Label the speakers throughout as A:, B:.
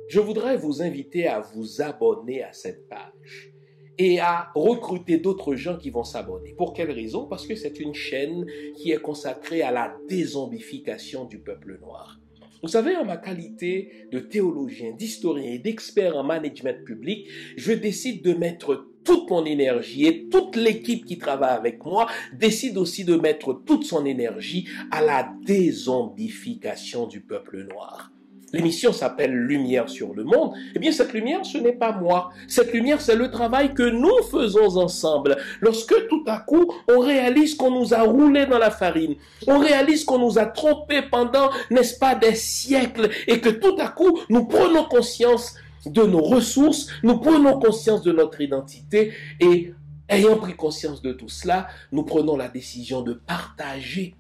A: Je voudrais vous inviter à vous abonner à cette page et à recruter d'autres gens qui vont s'abonner. Pour quelle raison? Parce que c'est une chaîne qui est consacrée à la dézombification du peuple noir. Vous savez, en ma qualité de théologien, d'historien et d'expert en management public, je décide de mettre toute mon énergie et toute l'équipe qui travaille avec moi décide aussi de mettre toute son énergie à la dézombification du peuple noir. L'émission s'appelle Lumière sur le monde. Eh bien, cette lumière, ce n'est pas moi. Cette lumière, c'est le travail que nous faisons ensemble. Lorsque tout à coup, on réalise qu'on nous a roulé dans la farine, on réalise qu'on nous a trompés pendant, n'est-ce pas, des siècles, et que tout à coup, nous prenons conscience de nos ressources, nous prenons conscience de notre identité, et ayant pris conscience de tout cela, nous prenons la décision de partager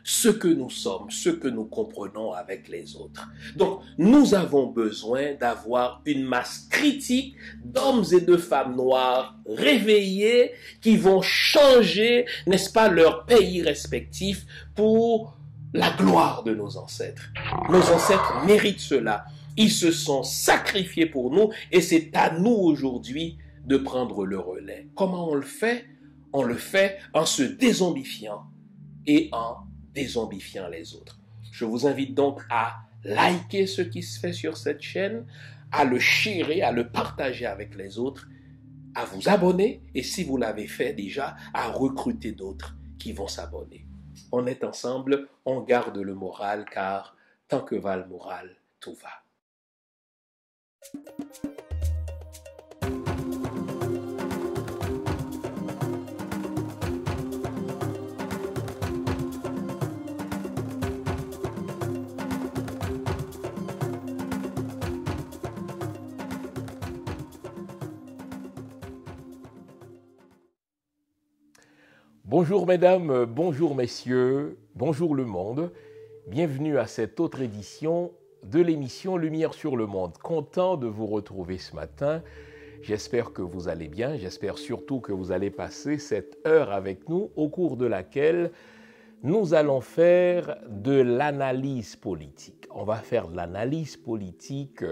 A: ce que nous sommes, ce que nous comprenons avec les autres. Donc, nous avons besoin d'avoir une masse critique d'hommes et de femmes noirs réveillés qui vont changer, n'est-ce pas, leur pays respectif pour la gloire de nos ancêtres. Nos ancêtres méritent cela. Ils se sont sacrifiés pour nous et c'est à nous aujourd'hui de prendre le relais. Comment on le fait? On le fait en se dézombifiant et en dézombifiant les autres. Je vous invite donc à liker ce qui se fait sur cette chaîne, à le sharer, à le partager avec les autres, à vous abonner et si vous l'avez fait déjà, à recruter d'autres qui vont s'abonner. On est ensemble, on garde le moral car tant que va le moral, tout va.
B: Bonjour mesdames, bonjour messieurs, bonjour le monde. Bienvenue à cette autre édition de l'émission Lumière sur le monde. Content de vous retrouver ce matin. J'espère que vous allez bien, j'espère surtout que vous allez passer cette heure avec nous au cours de laquelle nous allons faire de l'analyse politique. On va faire de l'analyse politique,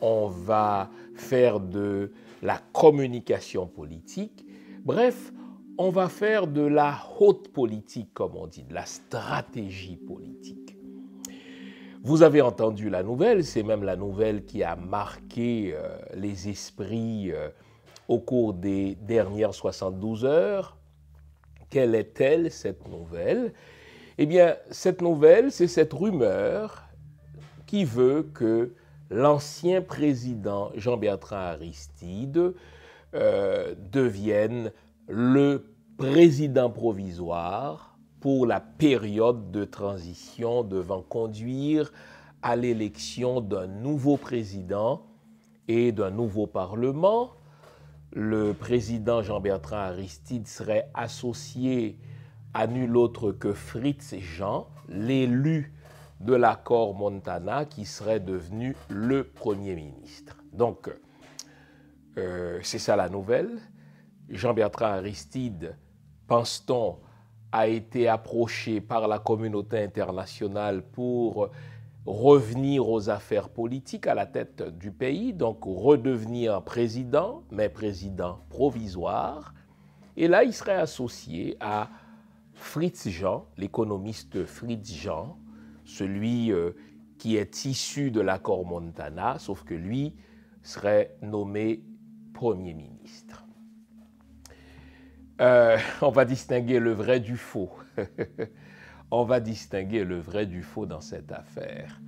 B: on va faire de la communication politique. Bref, on va faire de la haute politique, comme on dit, de la stratégie politique. Vous avez entendu la nouvelle, c'est même la nouvelle qui a marqué les esprits au cours des dernières 72 heures. Quelle est-elle, cette nouvelle? Eh bien, cette nouvelle, c'est cette rumeur qui veut que l'ancien président Jean-Bertrand Aristide devienne le président provisoire pour la période de transition devant conduire à l'élection d'un nouveau président et d'un nouveau parlement. Le président Jean-Bertrand Aristide serait associé à nul autre que Fritz Jean, l'élu de l'accord Montana qui serait devenu le Premier ministre. Donc, c'est ça la nouvelle. Jean-Bertrand Aristide, pense-t-on, a été approché par la communauté internationale pour revenir aux affaires politiques à la tête du pays, donc redevenir président, mais président provisoire. Et là, il serait associé à Fritz Jean, l'économiste Fritz Jean, celui qui est issu de l'accord Montana, sauf que lui serait nommé Premier ministre. On va distinguer le vrai du faux. On va distinguer le vrai du faux dans cette affaire.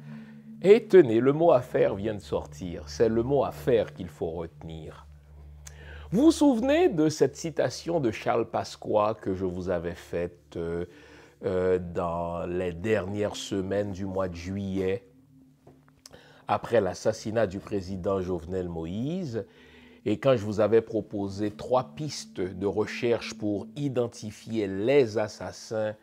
B: Et tenez, le mot affaire vient de sortir. C'est le mot affaire qu'il faut retenir. Vous vous souvenez de cette citation de Charles Pasqua que je vous avais faite dans les dernières semaines du mois de juillet, après l'assassinat du président Jovenel Moïse. Et quand je vous avais proposé 3 pistes de recherche pour identifier les assassins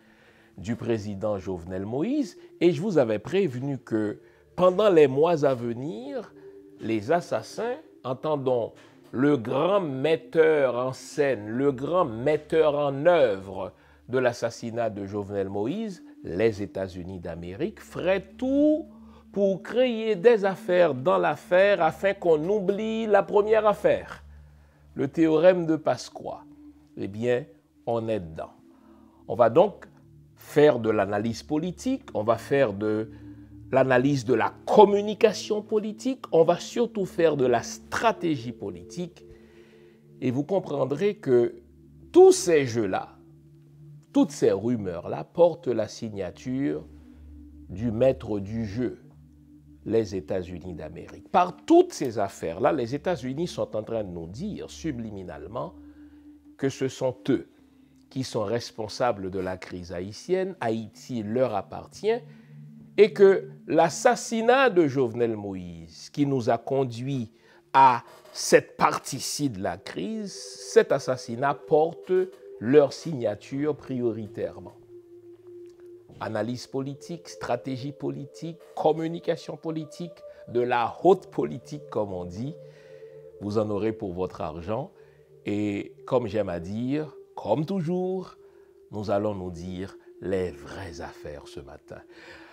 B: du président Jovenel Moïse, et je vous avais prévenu que pendant les mois à venir, les assassins, entendons le grand metteur en scène, le grand metteur en œuvre de l'assassinat de Jovenel Moïse, les États-Unis d'Amérique, feraient tout pour créer des affaires dans l'affaire afin qu'on oublie la première affaire, le théorème de Pasqua. Eh bien, on est dedans. On va donc faire de l'analyse politique, on va faire de l'analyse de la communication politique, on va surtout faire de la stratégie politique. Et vous comprendrez que tous ces jeux-là, toutes ces rumeurs-là portent la signature du maître du jeu, les États-Unis d'Amérique. Par toutes ces affaires-là, les États-Unis sont en train de nous dire subliminalement que ce sont eux qui sont responsables de la crise haïtienne, Haïti leur appartient, et que l'assassinat de Jovenel Moïse, qui nous a conduit à cette partie-ci de la crise, cet assassinat porte leur signature prioritairement. Analyse politique, stratégie politique, communication politique, de la haute politique, comme on dit, vous en aurez pour votre argent. Et comme j'aime à dire, comme toujours, nous allons nous dire les vraies affaires ce matin.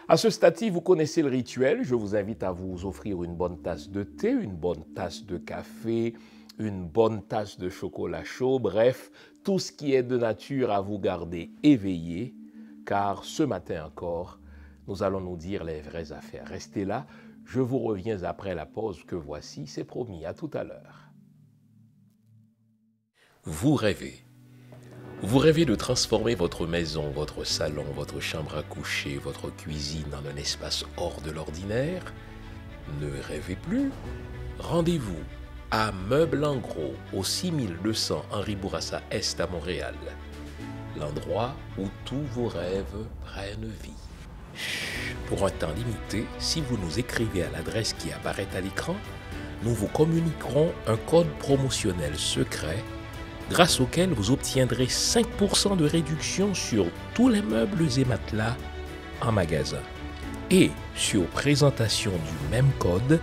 B: À ce stade-ci, vous connaissez le rituel. Je vous invite à vous offrir une bonne tasse de thé, une bonne tasse de café, une bonne tasse de chocolat chaud, bref, tout ce qui est de nature à vous garder éveillé, car ce matin encore, nous allons nous dire les vraies affaires. Restez là, je vous reviens après la pause que voici, c'est promis, à tout à l'heure.
A: Vous rêvez. Vous rêvez de transformer votre maison, votre salon, votre chambre à coucher, votre cuisine en un espace hors de l'ordinaire? Ne rêvez plus. Rendez-vous à Meubles en Gros, au 6200 Henri Bourassa Est à Montréal. L'endroit où tous vos rêves prennent vie. Chut, pour un temps limité, si vous nous écrivez à l'adresse qui apparaît à l'écran, nous vous communiquerons un code promotionnel secret grâce auquel vous obtiendrez 5% de réduction sur tous les meubles et matelas en magasin. Et sur présentation du même code,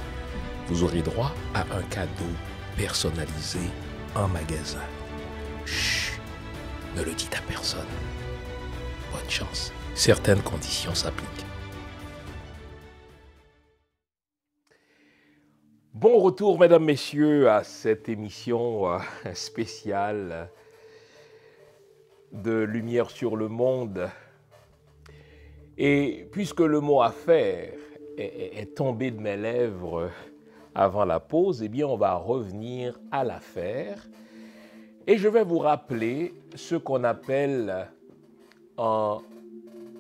A: vous aurez droit à un cadeau personnalisé en magasin. Chut, ne le dites à personne. Bonne chance. Certaines conditions s'appliquent.
B: Bon retour, mesdames, messieurs, à cette émission spéciale de Lumière sur le monde. Et puisque le mot affaire est tombé de mes lèvres avant la pause, eh bien, on va revenir à l'affaire. Et je vais vous rappeler ce qu'on appelle en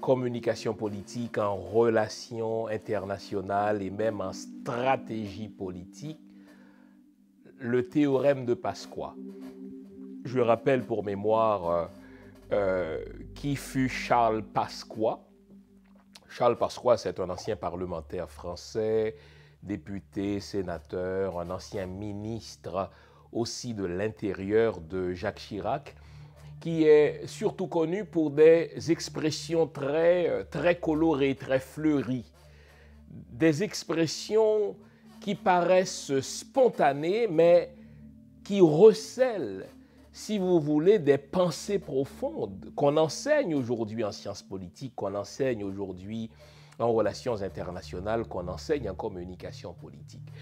B: communication politique, en relations internationales et même en stratégie politique, le théorème de Pasqua. Je rappelle pour mémoire qui fut Charles Pasqua. Charles Pasqua, c'est un ancien parlementaire français, député, sénateur, un ancien ministre aussi de l'Intérieur de Jacques Chirac, qui est surtout connu pour des expressions très colorées, très fleuries, des expressions qui paraissent spontanées, mais qui recèlent, si vous voulez, des pensées profondes qu'on enseigne aujourd'hui en sciences politiques, qu'on enseigne aujourd'hui en relations internationales, qu'on enseigne en communication politique.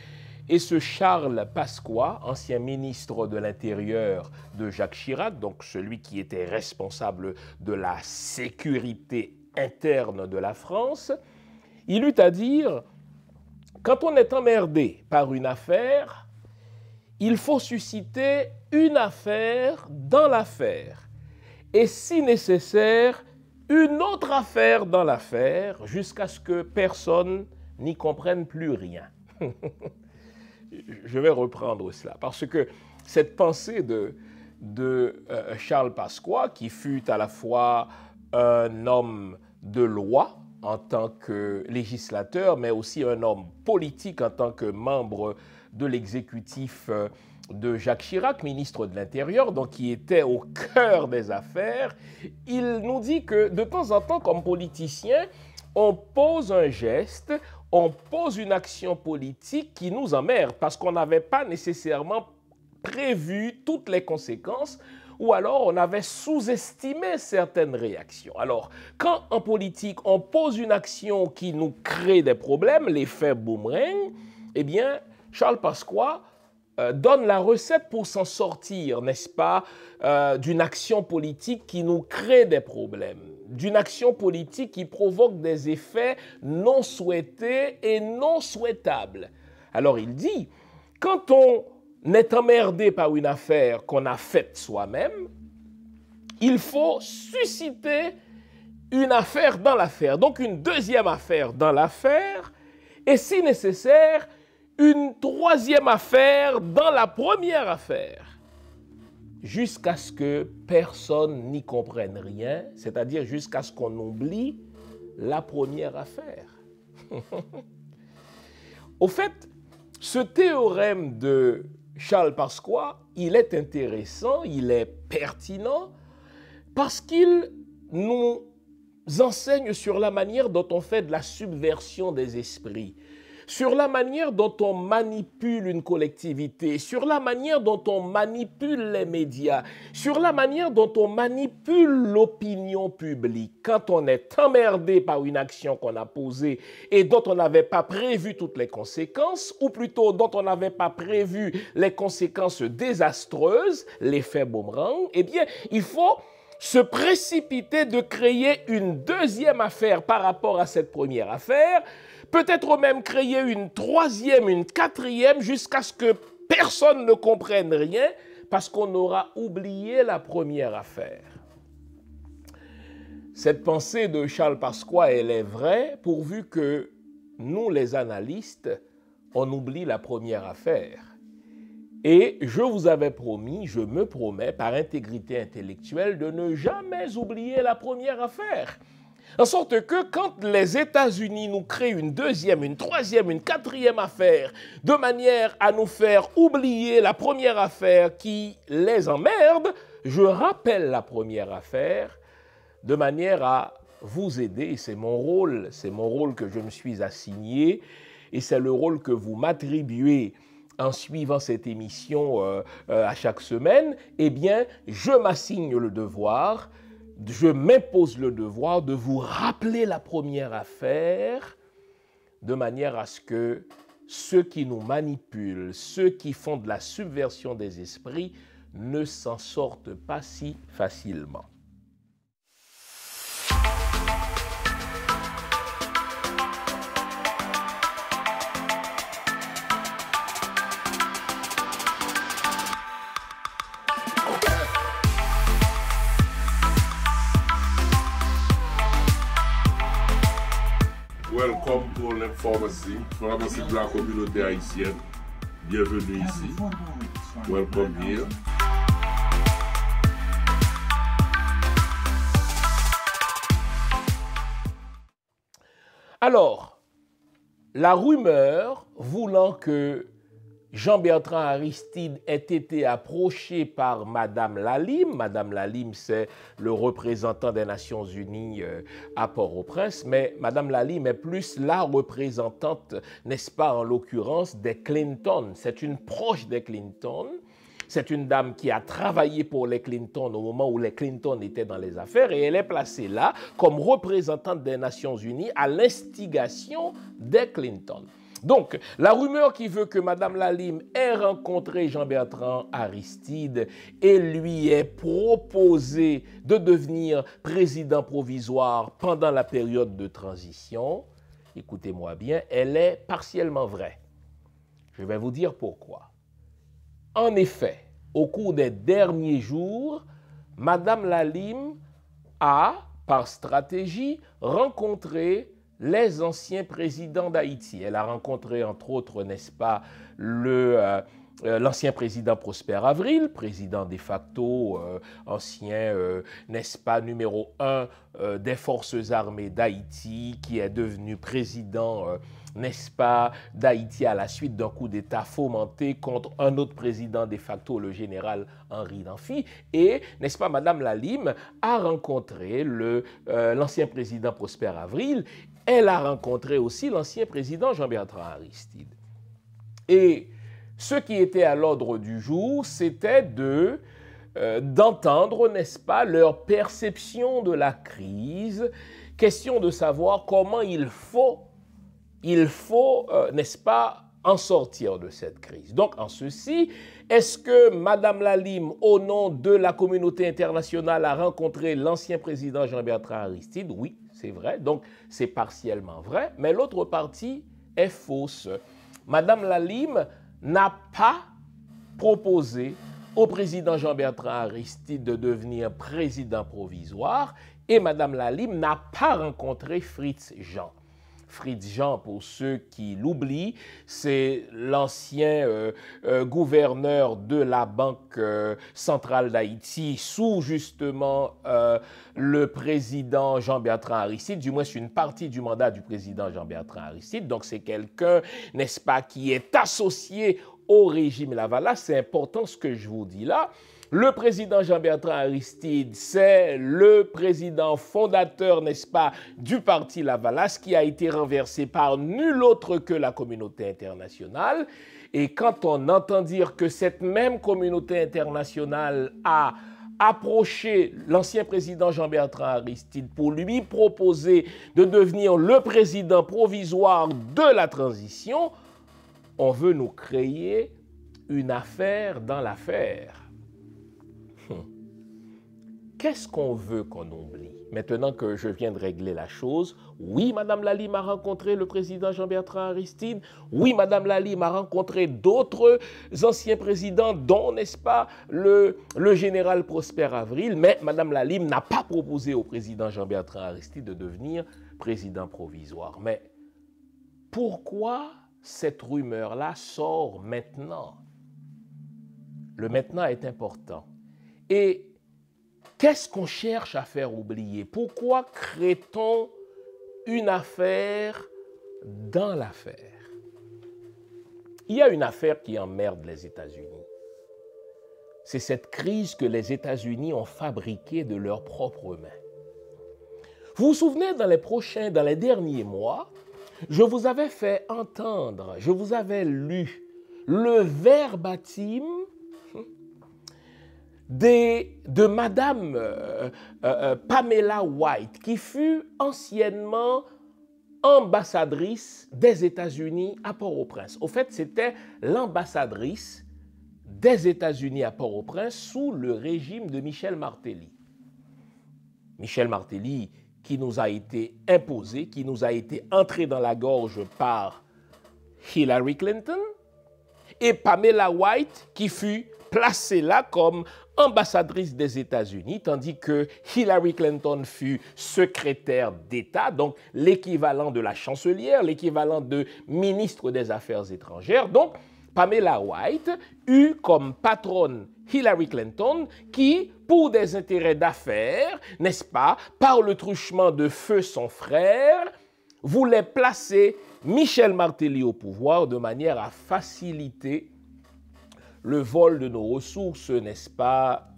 B: Et ce Charles Pasqua, ancien ministre de l'Intérieur de Jacques Chirac, donc celui qui était responsable de la sécurité interne de la France, il eut à dire, quand on est emmerdé par une affaire, il faut susciter une affaire dans l'affaire, et si nécessaire, une autre affaire dans l'affaire, jusqu'à ce que personne n'y comprenne plus rien. Je vais reprendre cela, parce que cette pensée de Charles Pasqua, qui fut à la fois un homme de loi en tant que législateur, mais aussi un homme politique en tant que membre de l'exécutif de Jacques Chirac, ministre de l'Intérieur, donc qui était au cœur des affaires, il nous dit que de temps en temps, comme politicien, on pose un geste, on pose une action politique qui nous emmerde parce qu'on n'avait pas nécessairement prévu toutes les conséquences ou alors on avait sous-estimé certaines réactions. Alors, quand en politique, on pose une action qui nous crée des problèmes, l'effet boomerang, eh bien, Charles Pasqua donne la recette pour s'en sortir, n'est-ce pas, d'une action politique qui nous crée des problèmes, d'une action politique qui provoque des effets non souhaités et non souhaitables. Alors il dit, quand on est emmerdé par une affaire qu'on a faite soi-même, il faut susciter une affaire dans l'affaire, donc une deuxième affaire dans l'affaire, et si nécessaire, une troisième affaire dans la première affaire, jusqu'à ce que personne n'y comprenne rien, c'est-à-dire jusqu'à ce qu'on oublie la première affaire. Au fait, ce théorème de Charles Pasqua, il est intéressant, il est pertinent, parce qu'il nous enseigne sur la manière dont on fait de la subversion des esprits, sur la manière dont on manipule une collectivité, sur la manière dont on manipule les médias, sur la manière dont on manipule l'opinion publique. Quand on est emmerdé par une action qu'on a posée et dont on n'avait pas prévu toutes les conséquences, ou plutôt dont on n'avait pas prévu les conséquences désastreuses, l'effet boomerang, eh bien, il faut se précipiter de créer une deuxième affaire par rapport à cette première affaire, peut-être même créer une troisième, une quatrième, jusqu'à ce que personne ne comprenne rien, parce qu'on aura oublié la première affaire. Cette pensée de Charles Pasqua, elle est vraie, pourvu que nous, les analystes, on oublie la première affaire. Et je vous avais promis, je me promets, par intégrité intellectuelle, de ne jamais oublier la première affaire. En sorte que quand les États-Unis nous créent une deuxième, une troisième, une quatrième affaire, de manière à nous faire oublier la première affaire qui les emmerde, je rappelle la première affaire de manière à vous aider. Et c'est mon rôle que je me suis assigné et c'est le rôle que vous m'attribuez en suivant cette émission à chaque semaine. Eh bien, je m'assigne le devoir, je m'impose le devoir de vous rappeler la première affaire de manière à ce que ceux qui nous manipulent, ceux qui font de la subversion des esprits ne s'en sortent pas si facilement.
C: Welcome pour l'information, pharmacie de la communauté haïtienne. Bienvenue ici. Welcome here.
B: Alors, la rumeur voulant que Jean-Bertrand Aristide ait été approché par Madame Lalime. Madame Lalime, c'est le représentant des Nations Unies à Port-au-Prince, mais Madame Lalime est plus la représentante, n'est-ce pas, en l'occurrence, des Clinton. C'est une proche des Clinton. C'est une dame qui a travaillé pour les Clinton au moment où les Clinton étaient dans les affaires et elle est placée là comme représentante des Nations Unies à l'instigation des Clinton. Donc, la rumeur qui veut que Mme Lalime ait rencontré Jean-Bertrand Aristide et lui ait proposé de devenir président provisoire pendant la période de transition, écoutez-moi bien, elle est partiellement vraie. Je vais vous dire pourquoi. En effet, au cours des derniers jours, Mme Lalime a, par stratégie, rencontré les anciens présidents d'Haïti. Elle a rencontré, entre autres, n'est-ce pas, le l'ancien président Prosper Avril, président de facto, ancien, n'est-ce pas, numéro 1 des forces armées d'Haïti, qui est devenu président, n'est-ce pas, d'Haïti à la suite d'un coup d'État fomenté contre un autre président de facto, le général Henri Namphy. Et, n'est-ce pas, Madame Lalime a rencontré l'ancien président Prosper Avril. Elle a rencontré aussi l'ancien président Jean-Bertrand Aristide. Et ce qui était à l'ordre du jour, c'était d'entendre, n'est-ce pas, leur perception de la crise, question de savoir comment il faut, n'est-ce pas, en sortir de cette crise. Donc, en ceci, est-ce que Madame Lalime, au nom de la communauté internationale, a rencontré l'ancien président Jean-Bertrand Aristide? Oui, c'est vrai. Donc, c'est partiellement vrai. Mais l'autre partie est fausse. Madame Lalime n'a pas proposé au président Jean-Bertrand Aristide de devenir président provisoire et Madame Lalime n'a pas rencontré Fritz Jean. Fritz Jean, pour ceux qui l'oublient, c'est l'ancien gouverneur de la Banque centrale d'Haïti sous justement le président Jean-Bertrand Aristide, du moins c'est une partie du mandat du président Jean-Bertrand Aristide. Donc c'est quelqu'un, n'est-ce pas, qui est associé au régime Lavalas. C'est important ce que je vous dis là. Le président Jean-Bertrand Aristide, c'est le président fondateur, n'est-ce pas, du parti Lavalas qui a été renversé par nul autre que la communauté internationale. Et quand on entend dire que cette même communauté internationale a approché l'ancien président Jean-Bertrand Aristide pour lui proposer de devenir le président provisoire de la transition, on veut nous créer une affaire dans l'affaire. Qu'est-ce qu'on veut qu'on oublie? Maintenant que je viens de régler la chose, oui, Madame Lalime a rencontré le président Jean-Bertrand Aristide. Oui, Madame Lalime a rencontré d'autres anciens présidents, dont, n'est-ce pas, le général Prosper Avril. Mais Madame Lalime n'a pas proposé au président Jean-Bertrand Aristide de devenir président provisoire. Mais pourquoi cette rumeur-là sort maintenant? Le maintenant est important. Et qu'est-ce qu'on cherche à faire oublier? Pourquoi crée-t-on une affaire dans l'affaire? Il y a une affaire qui emmerde les États-Unis. C'est cette crise que les États-Unis ont fabriquée de leurs propres mains. Vous vous souvenez, dans les derniers mois, je vous avais fait entendre, je vous avais lu le verbatim de Madame Pamela White, qui fut anciennement ambassadrice des États-Unis à Port-au-Prince. Au fait, c'était l'ambassadrice des États-Unis à Port-au-Prince sous le régime de Michel Martelly. Michel Martelly qui nous a été imposé, qui nous a été entré dans la gorge par Hillary Clinton, et Pamela White qui fut placée là comme ambassadrice des États-Unis, tandis que Hillary Clinton fut secrétaire d'État, donc l'équivalent de la chancelière, l'équivalent de ministre des Affaires étrangères. Donc, Pamela White eut comme patronne Hillary Clinton qui, pour des intérêts d'affaires, n'est-ce pas, par le truchement de feu son frère, voulait placer Michel Martelly au pouvoir de manière à faciliter le vol de nos ressources, n'est-ce pas,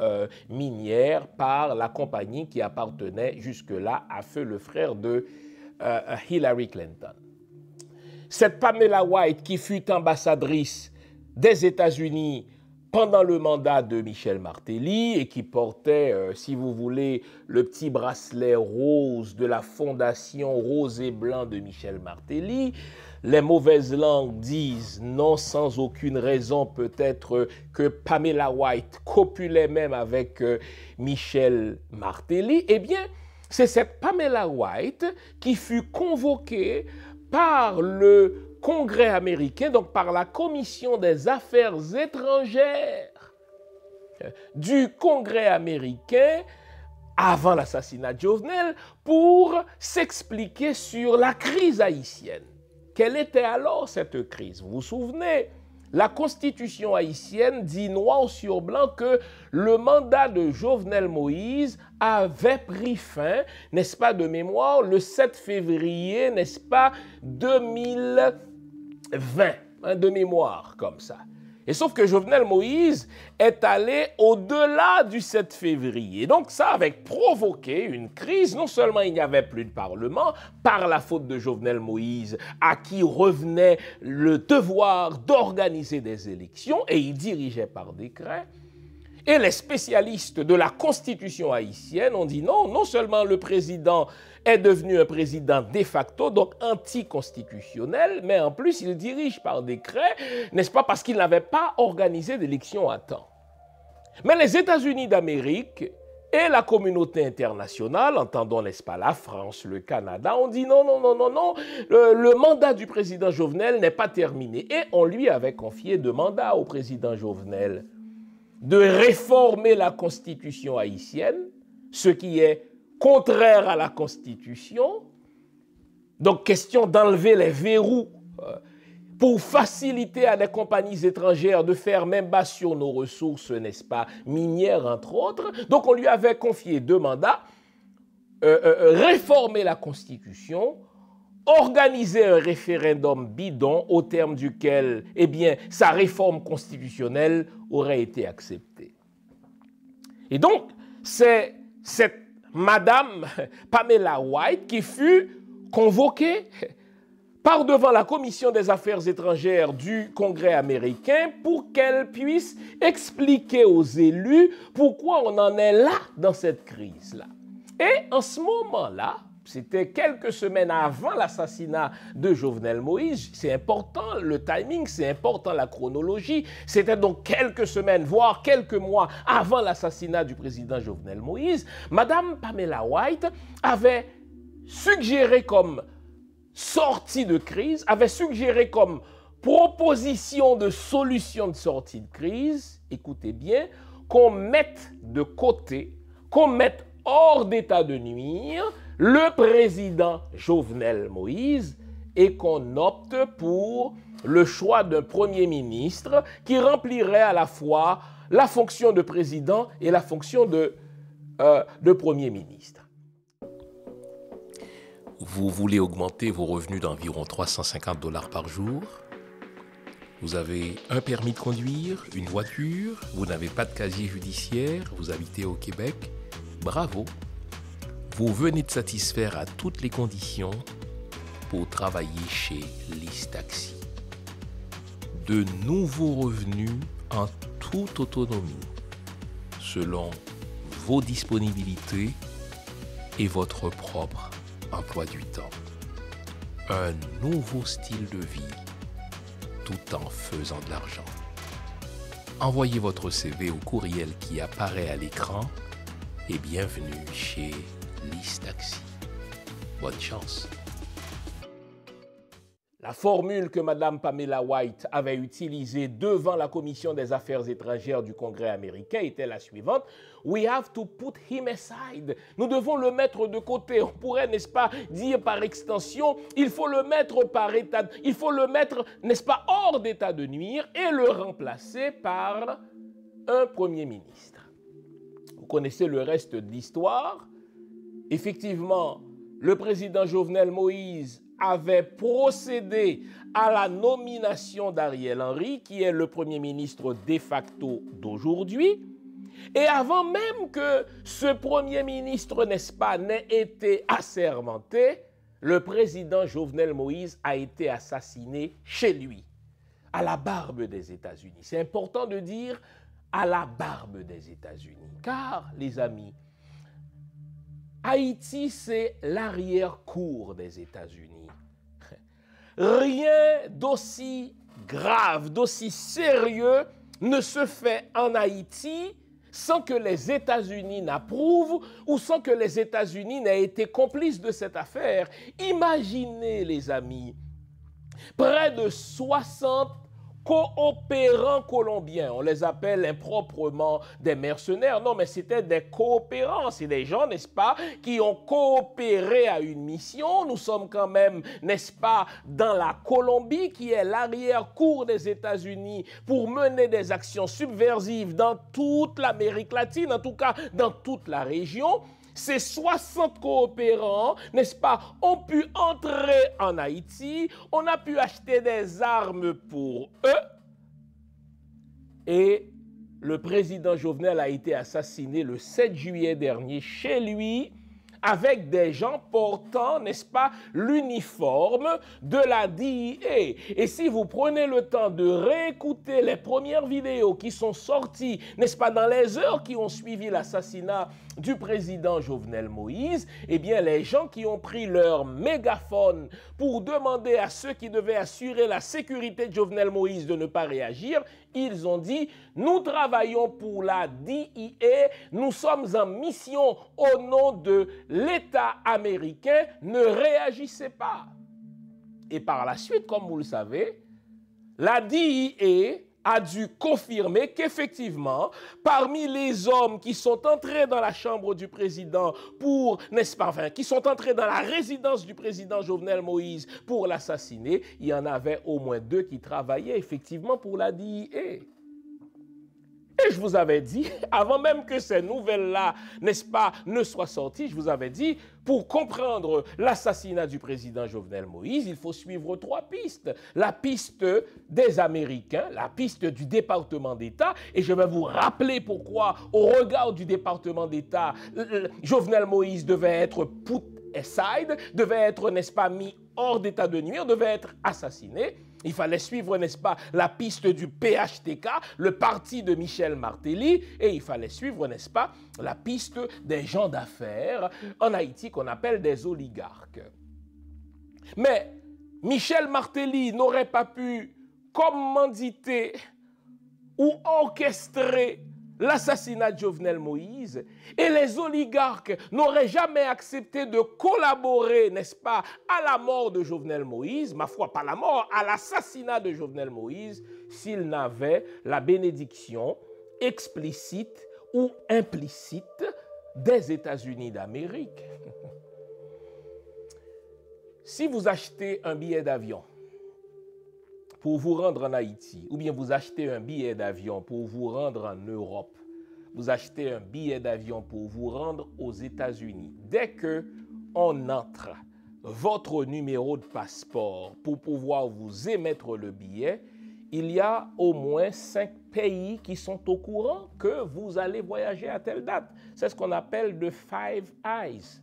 B: minières par la compagnie qui appartenait jusque-là à feu le frère de Hillary Clinton. Cette Pamela White qui fut ambassadrice des États-Unis pendant le mandat de Michel Martelly et qui portait, si vous voulez, le petit bracelet rose de la fondation rose et blanc de Michel Martelly. Les mauvaises langues disent, non sans aucune raison peut-être, que Pamela White copulait même avec Michel Martelly. Eh bien, c'est cette Pamela White qui fut convoquée par le Congrès américain, donc par la Commission des Affaires étrangères du Congrès américain, avant l'assassinat de Jovenel, pour s'expliquer sur la crise haïtienne. Quelle était alors cette crise? Vous vous souvenez? la constitution haïtienne dit noir sur blanc que le mandat de Jovenel Moïse avait pris fin, n'est-ce pas, de mémoire, le 7 février, n'est-ce pas, 2020, de mémoire comme ça. Et sauf que Jovenel Moïse est allé au-delà du 7 février. Donc ça avait provoqué une crise. Non seulement il n'y avait plus de Parlement, par la faute de Jovenel Moïse, à qui revenait le devoir d'organiser des élections, et il dirigeait par décret. Et les spécialistes de la Constitution haïtienne ont dit non, non seulement le président est devenu un président de facto, donc anticonstitutionnel, mais en plus il dirige par décret, n'est-ce pas, parce qu'il n'avait pas organisé d'élection à temps. Mais les États-Unis d'Amérique et la communauté internationale, entendons, n'est-ce pas, la France, le Canada, ont dit non, non, non, non, non, le mandat du président Jovenel n'est pas terminé. Et on lui avait confié 2 mandats au président Jovenel, de réformer la Constitution haïtienne, ce qui est contraire à la Constitution. Donc, question d'enlever les verrous pour faciliter à des compagnies étrangères de faire même bas sur nos ressources, n'est-ce pas, minières, entre autres. Donc, on lui avait confié 2 mandats, réformer la Constitution, organiser un référendum bidon au terme duquel, eh bien, sa réforme constitutionnelle aurait été acceptée. Et donc, c'est cette Madame Pamela White qui fut convoquée par devant la Commission des Affaires étrangères du Congrès américain pour qu'elle puisse expliquer aux élus pourquoi on en est là dans cette crise-là. Et en ce moment-là, c'était quelques semaines avant l'assassinat de Jovenel Moïse. C'est important le timing, c'est important la chronologie. C'était donc quelques semaines, voire quelques mois avant l'assassinat du président Jovenel Moïse. Madame Pamela White avait suggéré comme sortie de crise, avait suggéré comme proposition de solution de sortie de crise, écoutez bien, qu'on mette de côté, qu'on mette hors d'état de nuire le président Jovenel Moïse et qu'on opte pour le choix d'un premier ministre qui remplirait à la fois la fonction de président et la fonction de premier ministre.
A: Vous voulez augmenter vos revenus d'environ $350 par jour? Vous avez un permis de conduire, une voiture, vous n'avez pas de casier judiciaire, vous habitez au Québec? Bravo! Vous venez de satisfaire à toutes les conditions pour travailler chez LeaseTaxi. De nouveaux revenus en toute autonomie, selon vos disponibilités et votre propre emploi du temps. Un nouveau style de vie, tout en faisant de l'argent. Envoyez votre CV au courriel qui apparaît à l'écran et bienvenue chez LeaseTaxi. Bonne chance.
B: La formule que Mme Pamela White avait utilisée devant la Commission des Affaires étrangères du Congrès américain était la suivante. We have to put him aside. Nous devons le mettre de côté. On pourrait, n'est-ce pas, dire par extension, il faut le mettre par état, il faut le mettre, n'est-ce pas, hors d'état de nuire et le remplacer par un premier ministre. Vous connaissez le reste de l'histoire. Effectivement, le président Jovenel Moïse avait procédé à la nomination d'Ariel Henry, qui est le premier ministre de facto d'aujourd'hui. Et avant même que ce premier ministre, n'est-ce pas, n'ait été assermenté, le président Jovenel Moïse a été assassiné chez lui, à la barbe des États-Unis. C'est important de dire à la barbe des États-Unis, car, les amis, Haïti, c'est l'arrière-cour des États-Unis. Rien d'aussi grave, d'aussi sérieux ne se fait en Haïti sans que les États-Unis n'approuvent ou sans que les États-Unis n'aient été complices de cette affaire. Imaginez, les amis, près de 60 coopérants colombiens. On les appelle improprement des mercenaires. Non, mais c'était des coopérants. C'est des gens, n'est-ce pas, qui ont coopéré à une mission. Nous sommes quand même, n'est-ce pas, dans la Colombie, qui est l'arrière-cour des États-Unis pour mener des actions subversives dans toute l'Amérique latine, en tout cas dans toute la région. Ces 60 coopérants, n'est-ce pas, ont pu entrer en Haïti, on a pu acheter des armes pour eux et le président Jovenel a été assassiné le 7 juillet dernier chez lui avec des gens portant, n'est-ce pas, l'uniforme de la DEA. Et si vous prenez le temps de réécouter les premières vidéos qui sont sorties, n'est-ce pas, dans les heures qui ont suivi l'assassinat du président Jovenel Moïse, eh bien, les gens qui ont pris leur mégaphone pour demander à ceux qui devaient assurer la sécurité de Jovenel Moïse de ne pas réagir, ils ont dit, nous travaillons pour la DEA, nous sommes en mission au nom de l'État américain, ne réagissez pas. Et par la suite, comme vous le savez, la DEA a dû confirmer qu'effectivement, parmi les hommes qui sont entrés dans la chambre du président pour, n'est-ce pas, enfin, qui sont entrés dans la résidence du président Jovenel Moïse pour l'assassiner, il y en avait au moins 2 qui travaillaient effectivement pour la DEA. Et je vous avais dit, avant même que ces nouvelles-là, n'est-ce pas, ne soient sorties, je vous avais dit, pour comprendre l'assassinat du président Jovenel Moïse, il faut suivre 3 pistes. La piste des Américains, la piste du département d'État, et je vais vous rappeler pourquoi, au regard du département d'État, Jovenel Moïse devait être put aside, devait être, n'est-ce pas, mis hors d'état de nuire, devait être assassiné. Il fallait suivre, n'est-ce pas, la piste du PHTK, le parti de Michel Martelly, et il fallait suivre, n'est-ce pas, la piste des gens d'affaires en Haïti qu'on appelle des oligarques. Mais Michel Martelly n'aurait pas pu commanditer ou orchestrer l'assassinat de Jovenel Moïse, et les oligarques n'auraient jamais accepté de collaborer, n'est-ce pas, à la mort de Jovenel Moïse, ma foi, pas la mort, à l'assassinat de Jovenel Moïse, s'ils n'avaient la bénédiction explicite ou implicite des États-Unis d'Amérique. Si vous achetez un billet d'avion pour vous rendre en Haïti, ou bien vous achetez un billet d'avion pour vous rendre en Europe, vous achetez un billet d'avion pour vous rendre aux États-Unis, dès qu'on entre votre numéro de passeport pour pouvoir vous émettre le billet, il y a au moins 5 pays qui sont au courant que vous allez voyager à telle date. C'est ce qu'on appelle le Five Eyes.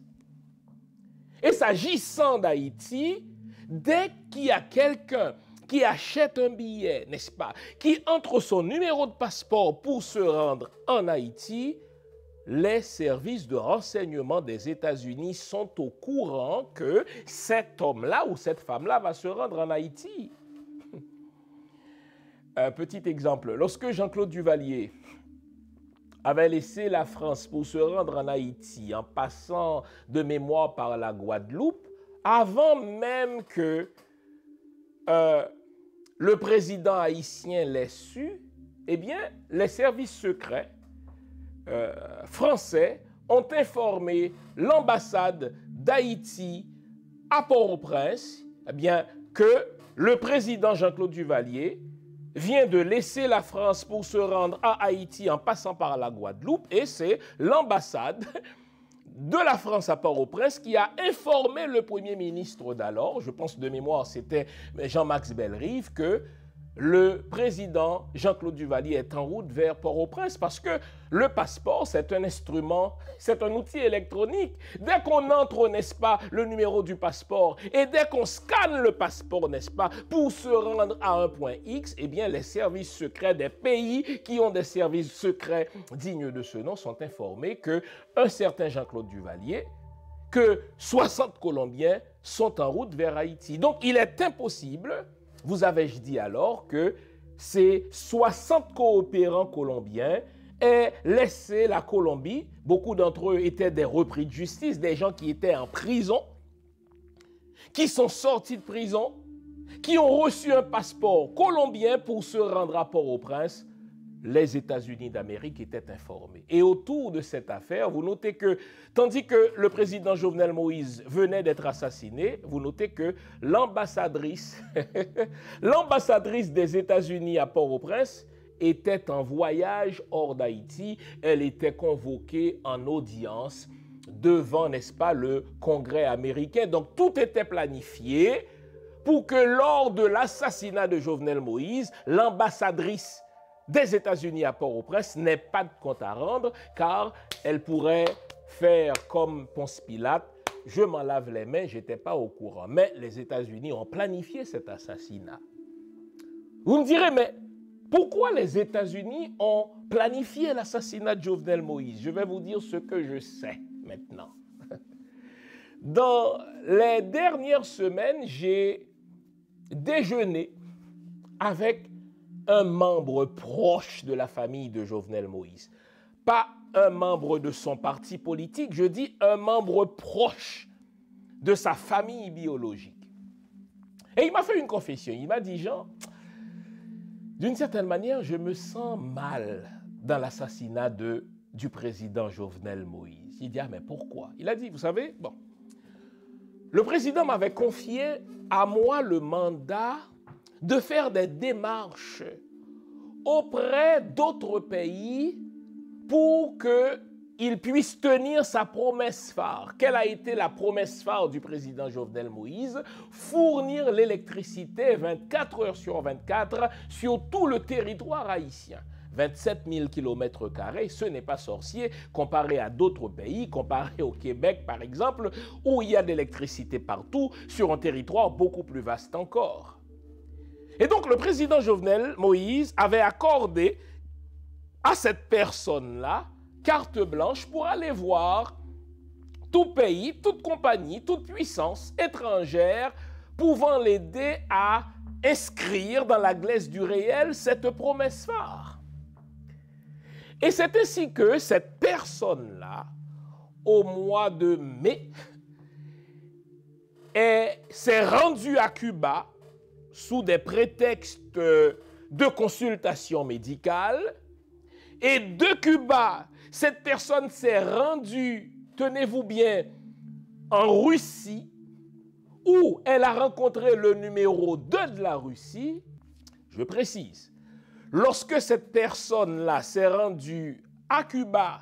B: Et s'agissant d'Haïti, dès qu'il y a quelqu'un qui achète un billet, n'est-ce pas, qui entre son numéro de passeport pour se rendre en Haïti, les services de renseignement des États-Unis sont au courant que cet homme-là ou cette femme-là va se rendre en Haïti. Un petit exemple, lorsque Jean-Claude Duvalier avait laissé la France pour se rendre en Haïti en passant de mémoire par la Guadeloupe, avant même que le président haïtien l'ait su, eh bien, les services secrets français ont informé l'ambassade d'Haïti à Port-au-Prince, eh bien, que le président Jean-Claude Duvalier vient de laisser la France pour se rendre à Haïti en passant par la Guadeloupe, et c'est l'ambassade de la France à Port-au-Prince qui a informé le Premier ministre d'alors, je pense de mémoire c'était Jean-Max Bellerive, que le président Jean-Claude Duvalier est en route vers Port-au-Prince parce que le passeport, c'est un instrument, c'est un outil électronique. Dès qu'on entre, n'est-ce pas, le numéro du passeport et dès qu'on scanne le passeport, n'est-ce pas, pour se rendre à un point X, eh bien, les services secrets des pays qui ont des services secrets dignes de ce nom sont informés qu'un certain Jean-Claude Duvalier, que 60 Colombiens sont en route vers Haïti. Donc, il est impossible, vous avais-je dit alors, que ces 60 coopérants colombiens aient laissé la Colombie. Beaucoup d'entre eux étaient des repris de justice, des gens qui étaient en prison, qui sont sortis de prison, qui ont reçu un passeport colombien pour se rendre à Port-au-Prince, les États-Unis d'Amérique étaient informés. Et autour de cette affaire, vous notez que, tandis que le président Jovenel Moïse venait d'être assassiné, vous notez que l'ambassadrice des États-Unis à Port-au-Prince était en voyage hors d'Haïti. Elle était convoquée en audience devant, n'est-ce pas, le Congrès américain. Donc tout était planifié pour que lors de l'assassinat de Jovenel Moïse, l'ambassadrice des États-Unis à Port-au-Prince n'ait pas de compte à rendre, car elle pourrait faire comme Ponce Pilate, je m'en lave les mains, je n'étais pas au courant. Mais les États-Unis ont planifié cet assassinat. Vous me direz, mais pourquoi les États-Unis ont planifié l'assassinat de Jovenel Moïse? Je vais vous dire ce que je sais maintenant. Dans les dernières semaines, j'ai déjeuné avec un membre proche de la famille de Jovenel Moïse. Pas un membre de son parti politique, je dis un membre proche de sa famille biologique. Et il m'a fait une confession. Il m'a dit, Jean, d'une certaine manière, je me sens mal dans l'assassinat du président Jovenel Moïse. Il dit, ah mais pourquoi? Il a dit, vous savez, bon, le président m'avait confié à moi le mandat de faire des démarches auprès d'autres pays pour qu'il puisse tenir sa promesse phare. Quelle a été la promesse phare du président Jovenel Moïse? Fournir l'électricité 24 heures sur 24 sur tout le territoire haïtien. 27 000 km², ce n'est pas sorcier comparé à d'autres pays, comparé au Québec par exemple, où il y a de l'électricité partout sur un territoire beaucoup plus vaste encore. Et donc le président Jovenel Moïse avait accordé à cette personne-là carte blanche pour aller voir tout pays, toute compagnie, toute puissance étrangère pouvant l'aider à inscrire dans la glaise du réel cette promesse phare. Et c'est ainsi que cette personne-là, au mois de mai, s'est rendue à Cuba sous des prétextes de consultation médicale. Et de Cuba, cette personne s'est rendue, tenez-vous bien, en Russie, où elle a rencontré le numéro 2 de la Russie. Je précise, lorsque cette personne-là s'est rendue à Cuba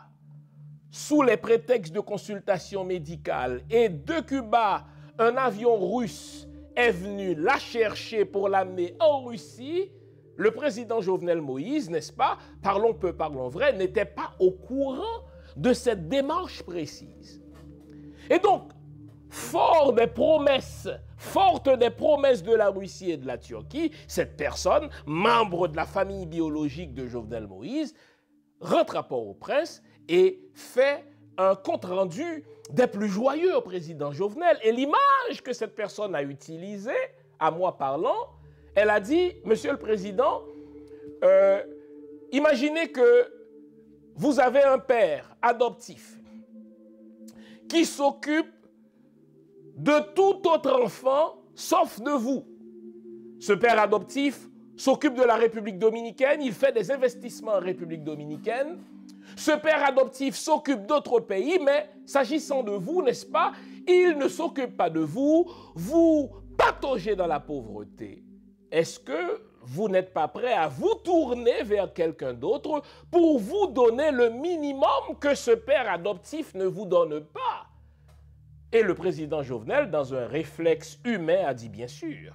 B: sous les prétextes de consultation médicale et de Cuba, un avion russe est venu la chercher pour l'amener en Russie, le président Jovenel Moïse, n'est-ce pas, parlons peu, parlons vrai, n'était pas au courant de cette démarche précise. Et donc, forte des promesses de la Russie et de la Turquie, cette personne, membre de la famille biologique de Jovenel Moïse, rentre à Port-au-Prince et fait un compte-rendu des plus joyeux au président Jovenel. Et l'image que cette personne a utilisée, à moi parlant, elle a dit, Monsieur le Président, imaginez que vous avez un père adoptif qui s'occupe de tout autre enfant sauf de vous. Ce père adoptif s'occupe de la République dominicaine, il fait des investissements en République dominicaine. Ce père adoptif s'occupe d'autres pays, mais s'agissant de vous, n'est-ce pas, il ne s'occupe pas de vous, vous pataugez dans la pauvreté. Est-ce que vous n'êtes pas prêt à vous tourner vers quelqu'un d'autre pour vous donner le minimum que ce père adoptif ne vous donne pas? Et le président Jovenel, dans un réflexe humain, a dit bien sûr.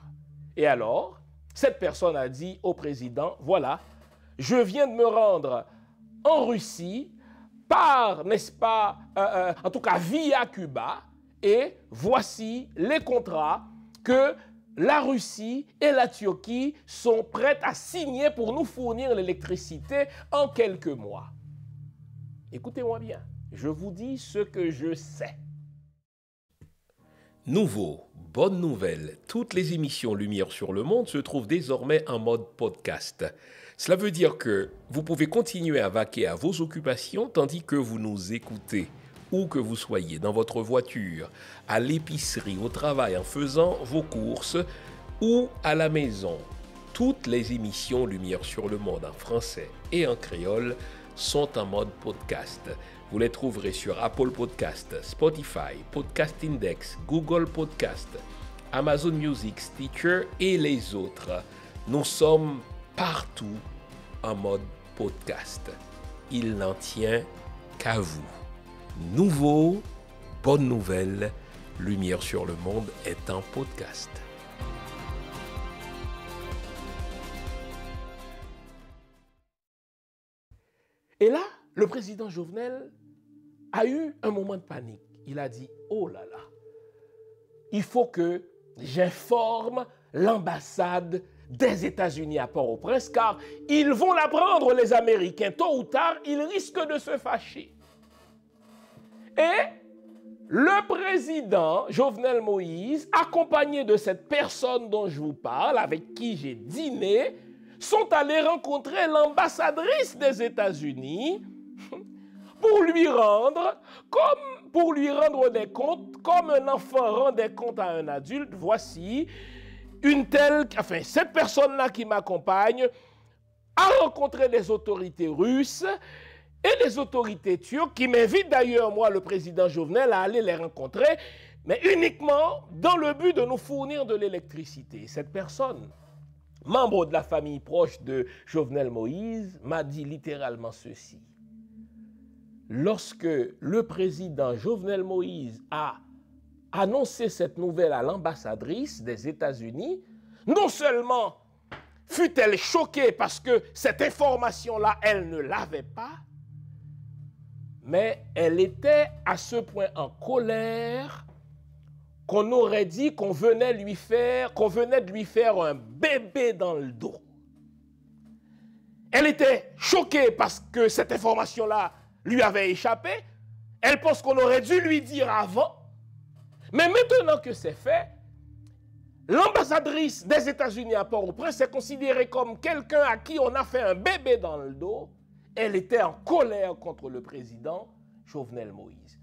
B: Et alors, cette personne a dit au président, voilà, je viens de me rendre en Russie par, n'est-ce pas, en tout cas via Cuba, et voici les contrats que la Russie et la Turquie sont prêtes à signer pour nous fournir l'électricité en quelques mois. Écoutez-moi bien, je vous dis ce que je sais.
A: Nouveau, bonne nouvelle, toutes les émissions Lumière sur le Monde se trouvent désormais en mode podcast. Cela veut dire que vous pouvez continuer à vaquer à vos occupations tandis que vous nous écoutez, où que vous soyez, dans votre voiture, à l'épicerie, au travail, en faisant vos courses, ou à la maison. Toutes les émissions Lumière sur le monde en français et en créole sont en mode podcast. Vous les trouverez sur Apple Podcast, Spotify, Podcast Index, Google Podcast, Amazon Music, Stitcher et les autres. Nous sommes partout en mode podcast. Il n'en tient qu'à vous. Nouveau, bonne nouvelle, Lumière sur le monde est en podcast.
B: Et là, le président Jovenel a eu un moment de panique. Il a dit, oh là là, il faut que j'informe l'ambassade des États-Unis à Port-au-Prince, car ils vont la prendre, les Américains. Tôt ou tard, ils risquent de se fâcher. Et le président Jovenel Moïse, accompagné de cette personne dont je vous parle, avec qui j'ai dîné, sont allés rencontrer l'ambassadrice des États-Unis pour lui rendre des comptes, comme un enfant rend des comptes à un adulte. Voici cette personne-là qui m'accompagne a rencontré les autorités russes et les autorités turques, qui m'invitent d'ailleurs, moi, le président Jovenel, à aller les rencontrer, mais uniquement dans le but de nous fournir de l'électricité. Cette personne, membre de la famille proche de Jovenel Moïse, m'a dit littéralement ceci. Lorsque le président Jovenel Moïse a annoncé cette nouvelle à l'ambassadrice des États-Unis, non seulement fut-elle choquée parce que cette information-là, elle ne l'avait pas, mais elle était à ce point en colère qu'on aurait dit qu'on venait de lui faire un bébé dans le dos. Elle était choquée parce que cette information-là lui avait échappé. Elle pense qu'on aurait dû lui dire avant. Mais maintenant que c'est fait, l'ambassadrice des États-Unis à Port-au-Prince est considérée comme quelqu'un à qui on a fait un bébé dans le dos. Elle était en colère contre le président Jovenel Moïse.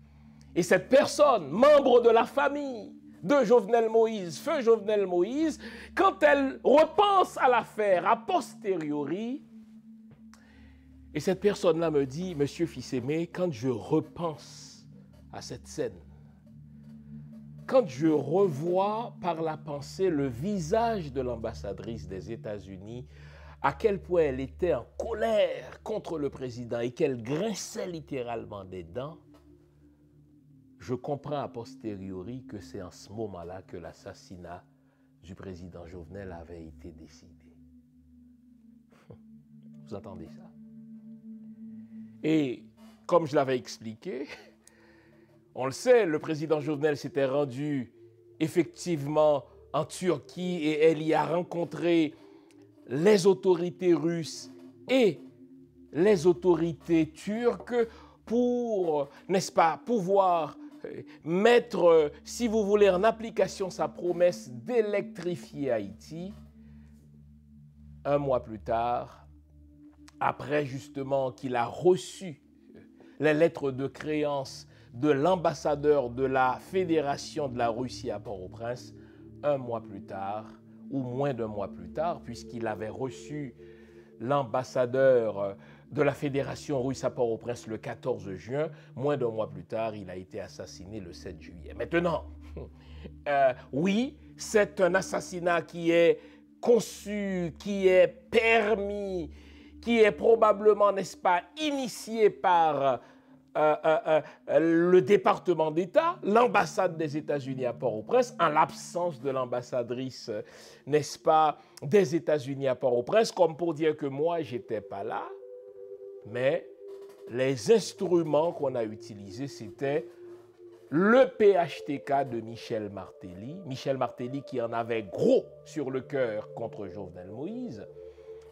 B: Et cette personne, membre de la famille de Jovenel Moïse, feu Jovenel Moïse, quand elle repense à l'affaire a posteriori, et cette personne-là me dit, Monsieur Fils-Aimé, quand je repense à cette scène, quand je revois par la pensée le visage de l'ambassadrice des États-Unis, à quel point elle était en colère contre le président et qu'elle grinçait littéralement des dents, je comprends a posteriori que c'est en ce moment-là que l'assassinat du président Jovenel avait été décidé. Vous entendez ça? Et comme je l'avais expliqué, on le sait, le président Jovenel s'était rendu effectivement en Turquie et elle y a rencontré les autorités russes et les autorités turques pour, n'est-ce pas, pouvoir mettre, si vous voulez, en application sa promesse d'électrifier Haïti. Un mois plus tard, après justement qu'il a reçu les lettres de créance de l'ambassadeur de la Fédération de la Russie à Port-au-Prince, un mois plus tard, ou moins d'un mois plus tard, puisqu'il avait reçu l'ambassadeur de la Fédération russe à Port-au-Prince le 14 juin, moins d'un mois plus tard, il a été assassiné le 7 juillet. Maintenant, oui, c'est un assassinat qui est conçu, qui est permis, qui est probablement, n'est-ce pas, initié par le département d'État, l'ambassade des États-Unis à Port-au-Prince, en l'absence de l'ambassadrice, n'est-ce pas, des États-Unis à Port-au-Prince, comme pour dire que moi, je n'étais pas là, mais les instruments qu'on a utilisés, c'était le PHTK de Michel Martelly qui en avait gros sur le cœur contre Jovenel Moïse.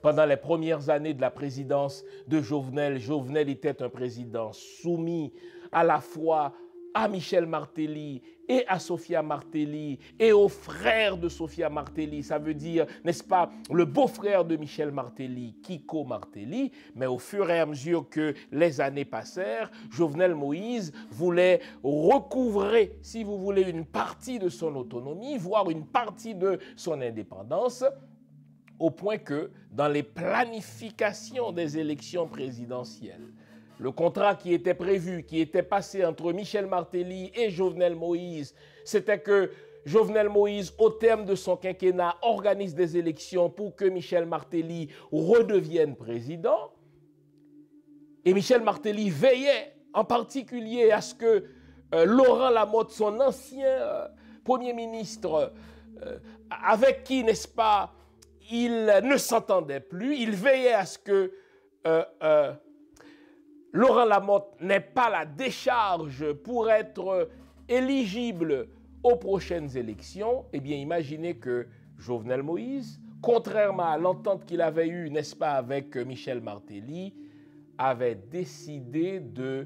B: Pendant les premières années de la présidence de Jovenel, Jovenel était un président soumis à la fois à Michel Martelly et à Sophia Martelly et aux frères de Sophia Martelly, ça veut dire, n'est-ce pas, le beau-frère de Michel Martelly, Kiko Martelly, mais au fur et à mesure que les années passèrent, Jovenel Moïse voulait recouvrer, si vous voulez, une partie de son autonomie, voire une partie de son indépendance, au point que dans les planifications des élections présidentielles, le contrat qui était prévu, qui était passé entre Michel Martelly et Jovenel Moïse, c'était que Jovenel Moïse, au terme de son quinquennat, organise des élections pour que Michel Martelly redevienne président. Et Michel Martelly veillait en particulier à ce que Laurent Lamotte, son ancien Premier ministre, avec qui, n'est-ce pas, il ne s'entendait plus, il veillait à ce que Laurent Lamotte n'ait pas la décharge pour être éligible aux prochaines élections. Eh bien, imaginez que Jovenel Moïse, contrairement à l'entente qu'il avait eue, n'est-ce pas, avec Michel Martelly, avait décidé de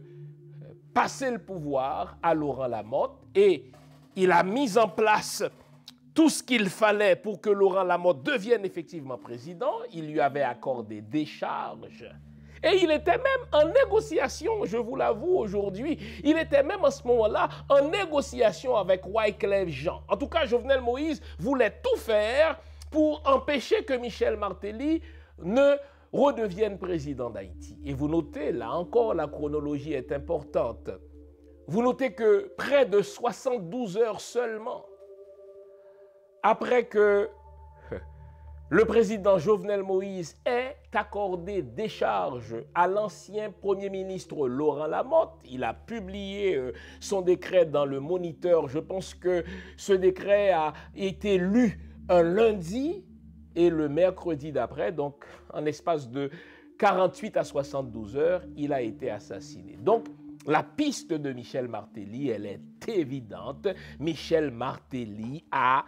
B: passer le pouvoir à Laurent Lamotte et il a mis en place tout ce qu'il fallait pour que Laurent Lamotte devienne effectivement président. Il lui avait accordé des charges. Et il était même en négociation, je vous l'avoue aujourd'hui, il était même à ce moment-là en négociation avec Wyclef Jean. En tout cas, Jovenel Moïse voulait tout faire pour empêcher que Michel Martelly ne redevienne président d'Haïti. Et vous notez, là encore, la chronologie est importante. Vous notez que près de 72 heures seulement après que le président Jovenel Moïse ait accordé des charges à l'ancien Premier ministre Laurent Lamotte. Il a publié son décret dans le Moniteur. Je pense que ce décret a été lu un lundi et le mercredi d'après, donc en espace de 48 à 72 heures, il a été assassiné. Donc, la piste de Michel Martelly, elle est évidente. Michel Martelly a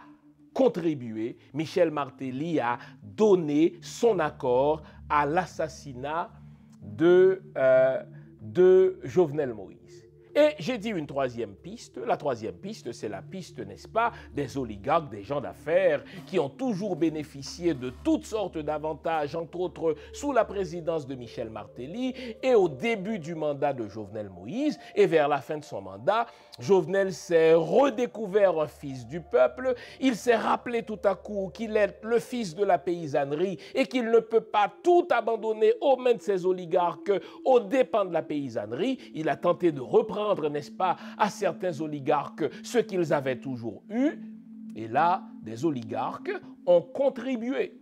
B: contribué, Michel Martelly a donné son accord à l'assassinat de Jovenel Moïse. Et j'ai dit une troisième piste. La troisième piste, c'est la piste, n'est-ce pas, des oligarques, des gens d'affaires qui ont toujours bénéficié de toutes sortes d'avantages, entre autres sous la présidence de Michel Martelly et au début du mandat de Jovenel Moïse. Et vers la fin de son mandat, Jovenel s'est redécouvert un fils du peuple. Il s'est rappelé tout à coup qu'il est le fils de la paysannerie et qu'il ne peut pas tout abandonner aux mains de ces oligarques aux dépens de la paysannerie. Il a tenté de reprendre, n'est-ce pas, à certains oligarques ce qu'ils avaient toujours eu. Et là, des oligarques ont contribué.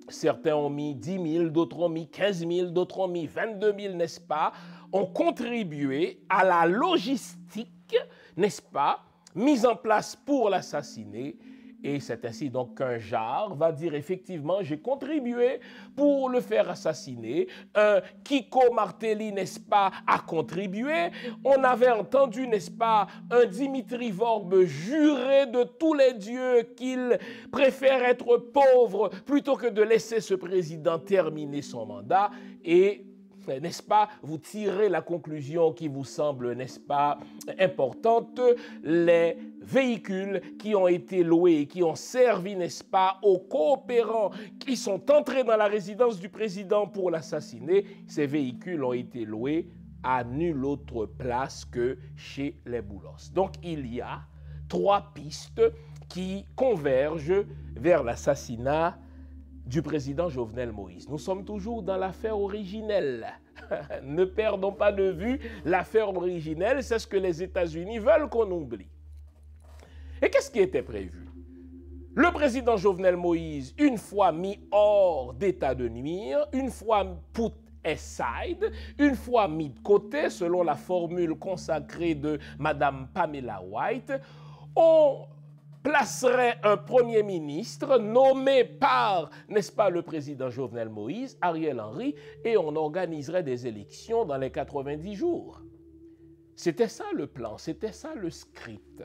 B: Certains ont mis 10 000, d'autres ont mis 15 000, d'autres ont mis 22 000, n'est-ce pas, ont contribué à la logistique, n'est-ce pas, mise en place pour l'assassiner. Et c'est ainsi donc qu'un Jarre va dire effectivement, j'ai contribué pour le faire assassiner. Un Kiko Martelly, n'est-ce pas, a contribué. On avait entendu, n'est-ce pas, un Dimitri Vorbe jurer de tous les dieux qu'il préfère être pauvre plutôt que de laisser ce président terminer son mandat. Et n'est-ce pas, vous tirez la conclusion qui vous semble, n'est-ce pas, importante. Les véhicules qui ont été loués et qui ont servi, n'est-ce pas, aux coopérants qui sont entrés dans la résidence du président pour l'assassiner, ces véhicules ont été loués à nulle autre place que chez les Boulos. Donc il y a trois pistes qui convergent vers l'assassinat du président Jovenel Moïse. Nous sommes toujours dans l'affaire originelle. Ne perdons pas de vue l'affaire originelle, c'est ce que les États-Unis veulent qu'on oublie. Et qu'est-ce qui était prévu? Le président Jovenel Moïse, une fois mis hors d'état de nuire, une fois put aside, une fois mis de côté, selon la formule consacrée de Madame Pamela White, on placerait un premier ministre nommé par, n'est-ce pas, le président Jovenel Moïse, Ariel Henry, et on organiserait des élections dans les 90 jours. C'était ça le plan, c'était ça le script.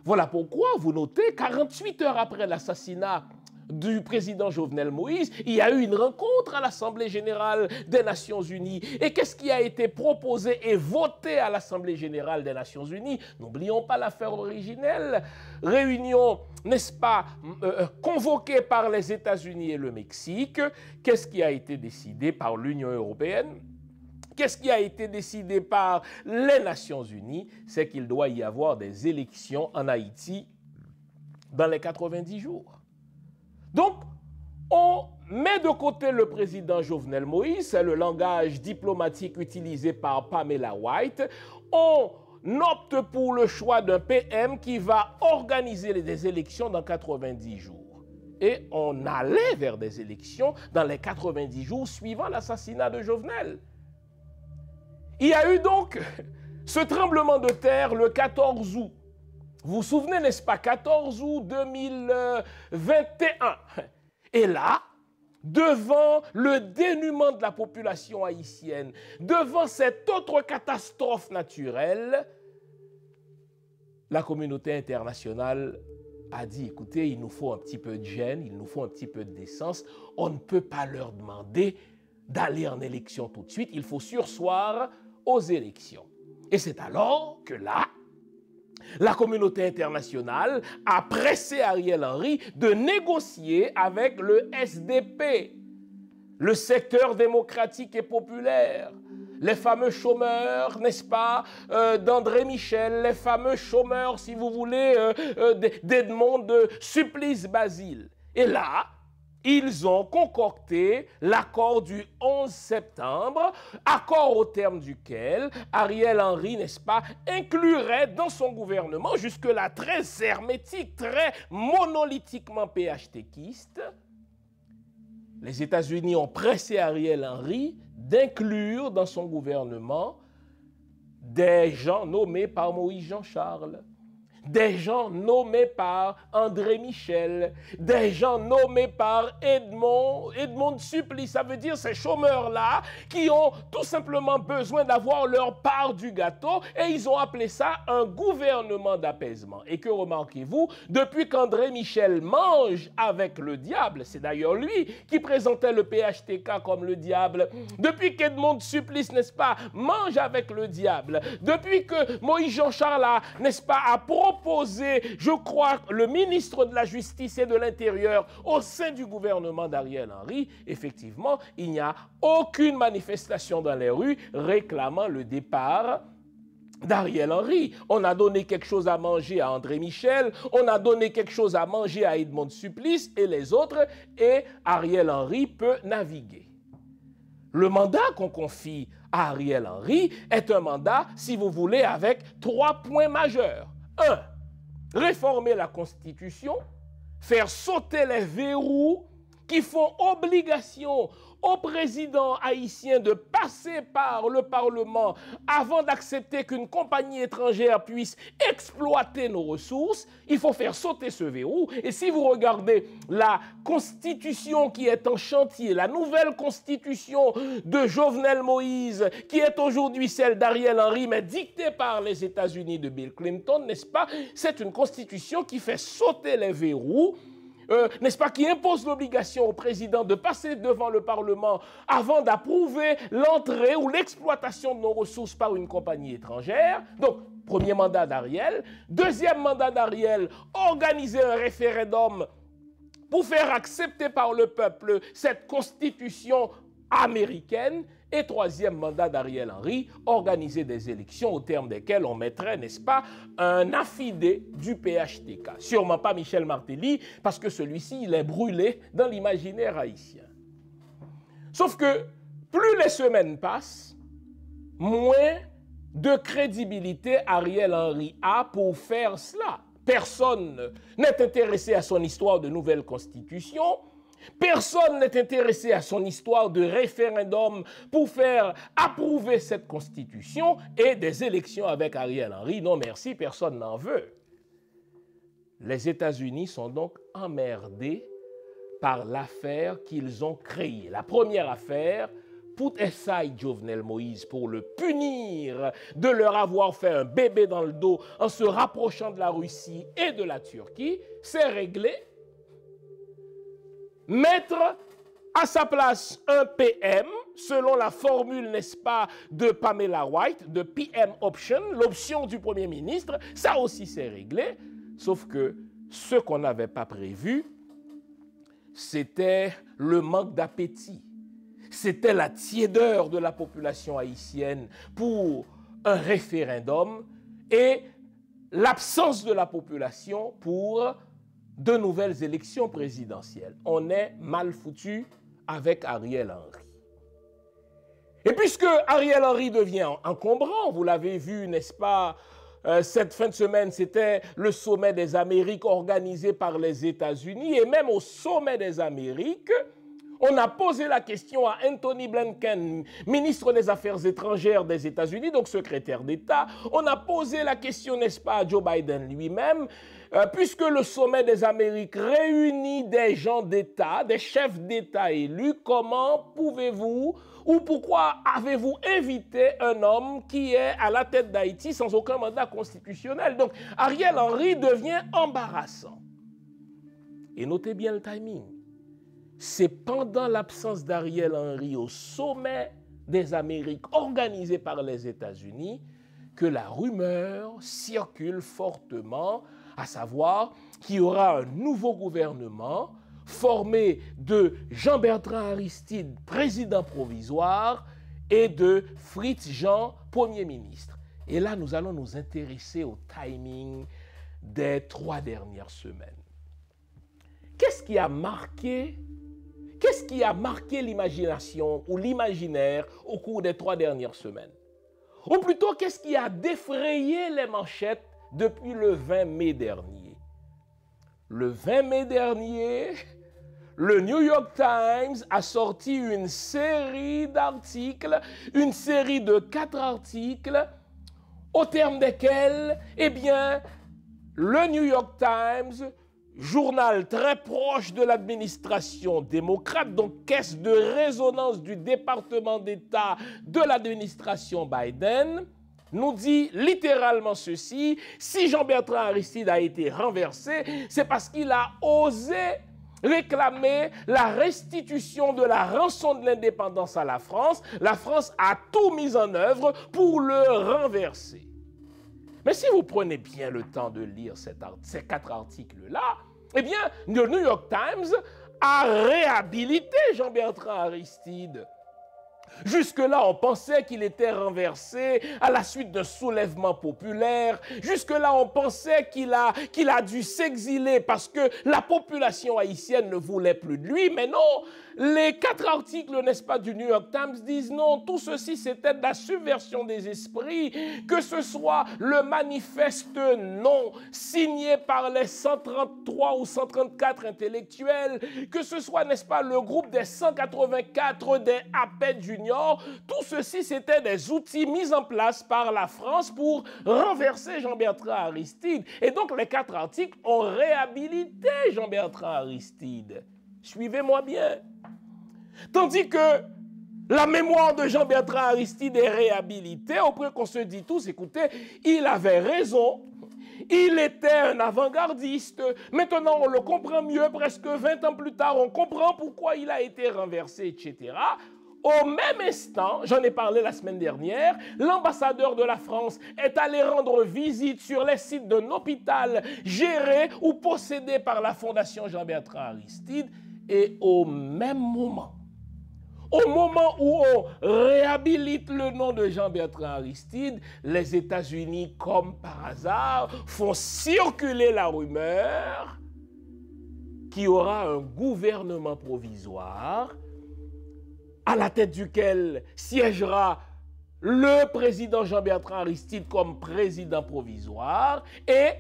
B: Voilà pourquoi, vous notez, 48 heures après l'assassinat du président Jovenel Moïse, il y a eu une rencontre à l'Assemblée générale des Nations unies. Et qu'est-ce qui a été proposé et voté à l'Assemblée générale des Nations unies? N'oublions pas l'affaire originelle. Réunion, n'est-ce pas, convoquée par les États-Unis et le Mexique. Qu'est-ce qui a été décidé par l'Union européenne? Qu'est-ce qui a été décidé par les Nations unies? C'est qu'il doit y avoir des élections en Haïti dans les 90 jours. Donc, on met de côté le président Jovenel Moïse, c'est le langage diplomatique utilisé par Pamela White. On opte pour le choix d'un PM qui va organiser des élections dans 90 jours. Et on allait vers des élections dans les 90 jours suivant l'assassinat de Jovenel. Il y a eu donc ce tremblement de terre le 14 août. Vous vous souvenez, n'est-ce pas, 14 août 2021. Et là, devant le dénuement de la population haïtienne, devant cette autre catastrophe naturelle, la communauté internationale a dit, écoutez, il nous faut un petit peu de gêne, il nous faut un petit peu de décence. On ne peut pas leur demander d'aller en élection tout de suite. Il faut surseoir aux élections. Et c'est alors que là, la communauté internationale a pressé Ariel Henry de négocier avec le SDP, le secteur démocratique et populaire, les fameux chômeurs, n'est-ce pas, d'André Michel, les fameux chômeurs, si vous voulez, d'Edmond Supplice Basile. Et là, ils ont concocté l'accord du 11 septembre, accord au terme duquel Ariel Henry, n'est-ce pas, inclurait dans son gouvernement, jusque-là très hermétique, très monolithiquement PHTKiste, les États-Unis ont pressé Ariel Henry d'inclure dans son gouvernement des gens nommés par Moïse Jean-Charles, des gens nommés par André Michel, des gens nommés par Edmond Supplice. Ça veut dire ces chômeurs-là qui ont tout simplement besoin d'avoir leur part du gâteau et ils ont appelé ça un gouvernement d'apaisement. Et que remarquez-vous, depuis qu'André Michel mange avec le diable, c'est d'ailleurs lui qui présentait le PHTK comme le diable, depuis qu'Edmond Supplice, n'est-ce pas, mange avec le diable, depuis que Moïse Jean-Charles a, n'est-ce pas, a proposé, je crois, le ministre de la Justice et de l'Intérieur au sein du gouvernement d'Ariel Henry, effectivement, il n'y a aucune manifestation dans les rues réclamant le départ d'Ariel Henry. On a donné quelque chose à manger à André Michel, on a donné quelque chose à manger à Edmond Supplice et les autres, et Ariel Henry peut naviguer. Le mandat qu'on confie à Ariel Henry est un mandat, si vous voulez, avec 3 points majeurs. 1. Réformer la Constitution, faire sauter les verrous qui font obligation au président haïtien de passer par le Parlement avant d'accepter qu'une compagnie étrangère puisse exploiter nos ressources. Il faut faire sauter ce verrou. Et si vous regardez la Constitution qui est en chantier, la nouvelle Constitution de Jovenel Moïse, qui est aujourd'hui celle d'Ariel Henry, mais dictée par les États-Unis de Bill Clinton, n'est-ce pas? C'est une Constitution qui fait sauter les verrous, n'est-ce pas, qui impose l'obligation au président de passer devant le Parlement avant d'approuver l'entrée ou l'exploitation de nos ressources par une compagnie étrangère. Donc, premier mandat d'Ariel. Deuxième mandat d'Ariel, organiser un référendum pour faire accepter par le peuple cette constitution américaine. Et troisième mandat d'Ariel Henry, organiser des élections au terme desquelles on mettrait, n'est-ce pas, un affidé du PHTK. Sûrement pas Michel Martelly, parce que celui-ci, il est brûlé dans l'imaginaire haïtien. Sauf que plus les semaines passent, moins de crédibilité Ariel Henry a pour faire cela. Personne n'est intéressé à son histoire de nouvelle constitution. Personne n'est intéressé à son histoire de référendum pour faire approuver cette constitution et des élections avec Ariel Henry. Non merci, personne n'en veut. Les États-Unis sont donc emmerdés par l'affaire qu'ils ont créée. La première affaire, put aside Jovenel Moïse pour le punir de leur avoir fait un bébé dans le dos en se rapprochant de la Russie et de la Turquie, c'est réglé. mettre à sa place un PM, selon la formule, n'est-ce pas, de Pamela White, de PM Option, l'option du Premier ministre. Ça aussi, c'est réglé. Sauf que ce qu'on n'avait pas prévu, c'était le manque d'appétit. C'était la tiédeur de la population haïtienne pour un référendum et l'absence de la population pour de nouvelles élections présidentielles. On est mal foutu avec Ariel Henry. Et puisque Ariel Henry devient encombrant, vous l'avez vu, n'est-ce pas, cette fin de semaine, c'était le sommet des Amériques organisé par les États-Unis. Et même au sommet des Amériques, on a posé la question à Anthony Blinken, ministre des Affaires étrangères des États-Unis, donc secrétaire d'État. On a posé la question, n'est-ce pas, à Joe Biden lui-même, puisque le sommet des Amériques réunit des gens d'État, des chefs d'État élus, comment pouvez-vous ou pourquoi avez-vous invité un homme qui est à la tête d'Haïti sans aucun mandat constitutionnel? Donc, Ariel Henry devient embarrassant. Et notez bien le timing. C'est pendant l'absence d'Ariel Henry au sommet des Amériques organisé par les États-Unis que la rumeur circule fortement, à savoir qu'il y aura un nouveau gouvernement formé de Jean-Bertrand Aristide, président provisoire, et de Fritz Jean, Premier ministre. Et là, nous allons nous intéresser au timing des 3 dernières semaines. Qu'est-ce qui a marqué l'imagination ou l'imaginaire au cours des 3 dernières semaines? Ou plutôt, qu'est-ce qui a défrayé les manchettes depuis le 20 mai dernier? Le 20 mai dernier, le New York Times a sorti une série d'articles, une série de 4 articles, au terme desquels, eh bien, le New York Times, journal très proche de l'administration démocrate, donc caisse de résonance du département d'État de l'administration Biden, nous dit littéralement ceci: si Jean-Bertrand Aristide a été renversé, c'est parce qu'il a osé réclamer la restitution de la rançon de l'indépendance à la France. La France a tout mis en œuvre pour le renverser. Mais si vous prenez bien le temps de lire ces 4 articles-là, eh bien, le New York Times a réhabilité Jean-Bertrand Aristide. Jusque-là, on pensait qu'il était renversé à la suite d'un soulèvement populaire. Jusque-là, on pensait qu'il a dû s'exiler parce que la population haïtienne ne voulait plus de lui. Mais non, les 4 articles, n'est-ce pas, du New York Times disent non, tout ceci c'était de la subversion des esprits, que ce soit le manifeste non signé par les 133 ou 134 intellectuels, que ce soit, n'est-ce pas, le groupe des 184 des APED Junior, tout ceci c'était des outils mis en place par la France pour renverser Jean-Bertrand Aristide. Et donc les 4 articles ont réhabilité Jean-Bertrand Aristide. Suivez-moi bien. Tandis que la mémoire de Jean-Bertrand Aristide est réhabilitée, au point qu'on se dit tous, écoutez, il avait raison, il était un avant-gardiste. Maintenant, on le comprend mieux, presque 20 ans plus tard, on comprend pourquoi il a été renversé, etc. Au même instant, j'en ai parlé la semaine dernière, l'ambassadeur de la France est allé rendre visite sur les sites d'un hôpital géré ou possédé par la Fondation Jean-Bertrand Aristide. Et au même moment, au moment où on réhabilite le nom de Jean-Bertrand Aristide, les États-Unis, comme par hasard, font circuler la rumeur qu'il y aura un gouvernement provisoire à la tête duquel siégera le président Jean-Bertrand Aristide comme président provisoire et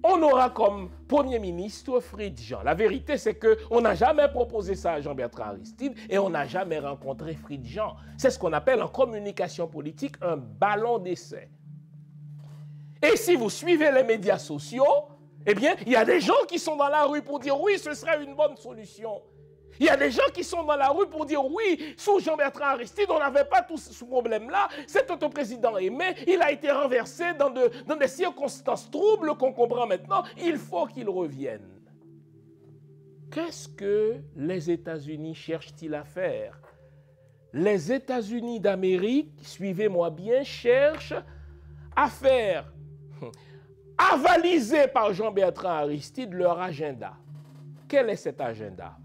B: on aura comme Premier ministre Fritz Jean. La vérité, c'est qu'on n'a jamais proposé ça à Jean-Bertrand Aristide et on n'a jamais rencontré Fritz Jean. C'est ce qu'on appelle en communication politique un ballon d'essai. Et si vous suivez les médias sociaux, eh bien, il y a des gens qui sont dans la rue pour dire oui, ce serait une bonne solution. Il y a des gens qui sont dans la rue pour dire oui, sous Jean-Bertrand Aristide, on n'avait pas tout ce problème-là. Cet auto-président aimé, il a été renversé dans des circonstances troubles qu'on comprend maintenant. Il faut qu'il revienne. qu'est-ce que les États-Unis cherchent-ils à faire? Les États-Unis d'Amérique, suivez-moi bien, cherchent à faire avaliser par Jean-Bertrand Aristide leur agenda. Quel est cet agenda?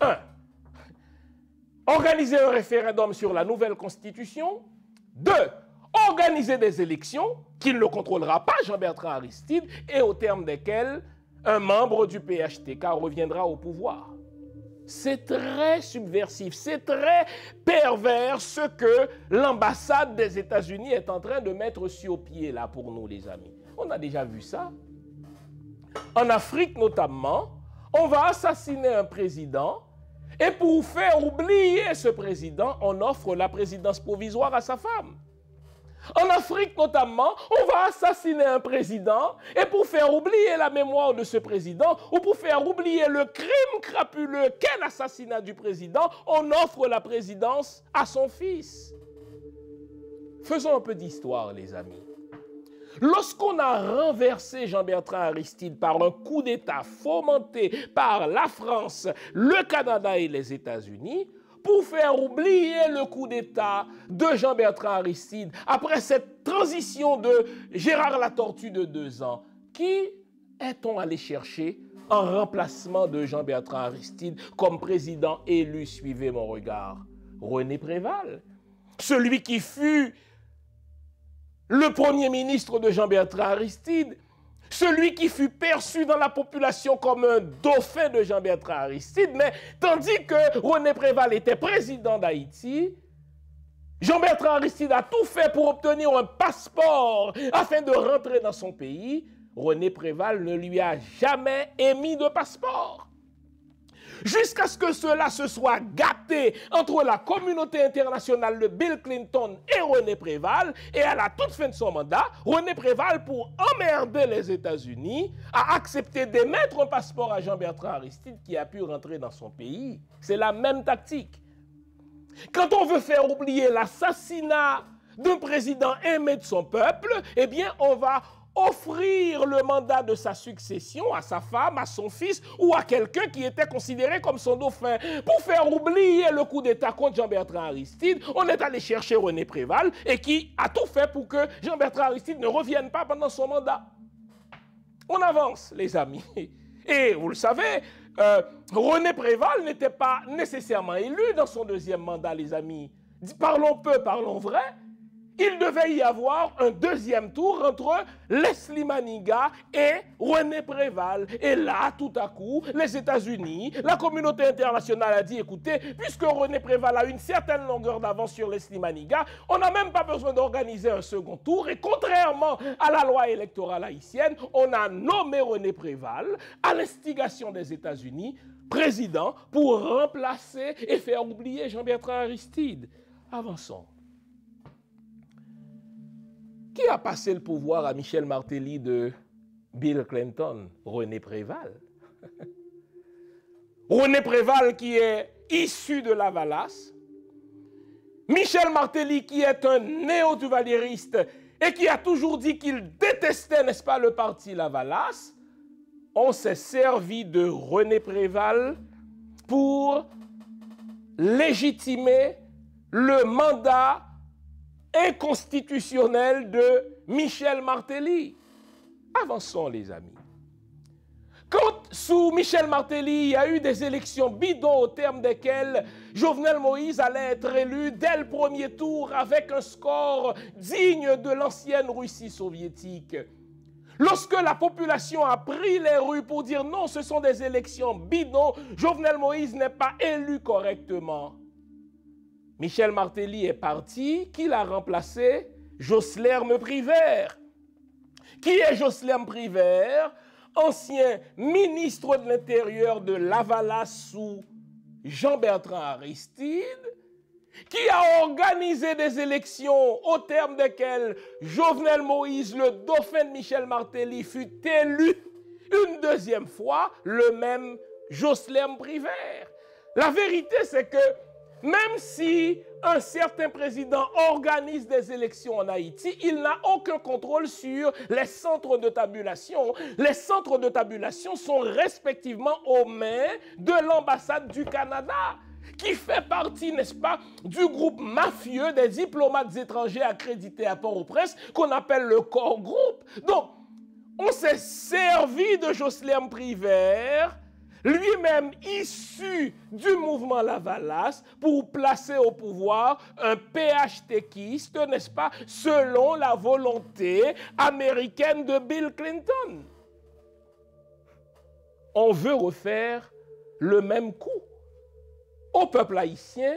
B: 1. Organiser un référendum sur la nouvelle constitution. 2. Organiser des élections qu'il ne contrôlera pas, Jean-Bertrand Aristide, et au terme desquelles un membre du PHTK reviendra au pouvoir. C'est très subversif, c'est très pervers ce que l'ambassade des États-Unis est en train de mettre sur pied là pour nous, les amis. On a déjà vu ça. En Afrique notamment, on va assassiner un président et pour faire oublier ce président, on offre la présidence provisoire à sa femme. En Afrique notamment, on va assassiner un président et pour faire oublier la mémoire de ce président ou pour faire oublier le crime crapuleux qu'est l'assassinat du président, on offre la présidence à son fils. Faisons un peu d'histoire, les amis. Lorsqu'on a renversé Jean-Bertrand Aristide par un coup d'État fomenté par la France, le Canada et les États-Unis, pour faire oublier le coup d'État de Jean-Bertrand Aristide, après cette transition de Gérard Latortue de 2 ans, qui est-on allé chercher en remplacement de Jean-Bertrand Aristide comme président élu? Suivez mon regard. René Préval, celui qui fut le premier ministre de Jean-Bertrand Aristide, celui qui fut perçu dans la population comme un dauphin de Jean-Bertrand Aristide, mais tandis que René Préval était président d'Haïti, Jean-Bertrand Aristide a tout fait pour obtenir un passeport afin de rentrer dans son pays. René Préval ne lui a jamais émis de passeport. Jusqu'à ce que cela se soit gâté entre la communauté internationale de Bill Clinton et René Préval, et à la toute fin de son mandat, René Préval, pour emmerder les États-Unis, a accepté d'émettre un passeport à Jean-Bertrand Aristide qui a pu rentrer dans son pays. C'est la même tactique. Quand on veut faire oublier l'assassinat d'un président aimé de son peuple, eh bien, on va offrir le mandat de sa succession à sa femme, à son fils ou à quelqu'un qui était considéré comme son dauphin. Pour faire oublier le coup d'État contre Jean-Bertrand Aristide, on est allé chercher René Préval et qui a tout fait pour que Jean-Bertrand Aristide ne revienne pas pendant son mandat. On avance, les amis. Et vous le savez, René Préval n'était pas nécessairement élu dans son 2e mandat, les amis. Parlons peu, parlons vrai. Il devait y avoir un 2e tour entre Leslie Maniga et René Préval. Et là, tout à coup, les États-Unis, la communauté internationale a dit, écoutez, puisque René Préval a une certaine longueur d'avance sur Leslie Maniga, on n'a même pas besoin d'organiser un second tour. Et contrairement à la loi électorale haïtienne, on a nommé René Préval à l'instigation des États-Unis président pour remplacer et faire oublier Jean-Bertrand Aristide. Avançons. Qui a passé le pouvoir à Michel Martelly de Bill Clinton? René Préval. René Préval qui est issu de la Valace. Michel Martelly qui est un néo-duvalieriste et qui a toujours dit qu'il détestait, n'est-ce pas, le parti La Valace. On s'est servi de René Préval pour légitimer le mandat inconstitutionnel de Michel Martelly. Avançons, les amis. Quand, sous Michel Martelly, il y a eu des élections bidons au terme desquelles Jovenel Moïse allait être élu dès le premier tour avec un score digne de l'ancienne Russie soviétique. Lorsque la population a pris les rues pour dire non, ce sont des élections bidons, Jovenel Moïse n'est pas élu correctement. Michel Martelly est parti. Qui l'a remplacé? Joslerme Privert. Qui est Joslerme Privert? Ancien ministre de l'Intérieur de la Valace sous Jean-Bertrand Aristide, qui a organisé des élections au terme desquelles Jovenel Moïse, le dauphin de Michel Martelly, fut élu une 2e fois, le même Joslerme Privert. La vérité, c'est que même si un certain président organise des élections en Haïti, il n'a aucun contrôle sur les centres de tabulation. Les centres de tabulation sont respectivement aux mains de l'ambassade du Canada, qui fait partie, n'est-ce pas, du groupe mafieux des diplomates étrangers accrédités à Port-au-Prince, qu'on appelle le Corps Group. Donc, on s'est servi de Jocelyn Privert, lui-même issu du mouvement Lavalas, pour placer au pouvoir un PHTKiste, n'est-ce pas, selon la volonté américaine de Bill Clinton. On veut refaire le même coup au peuple haïtien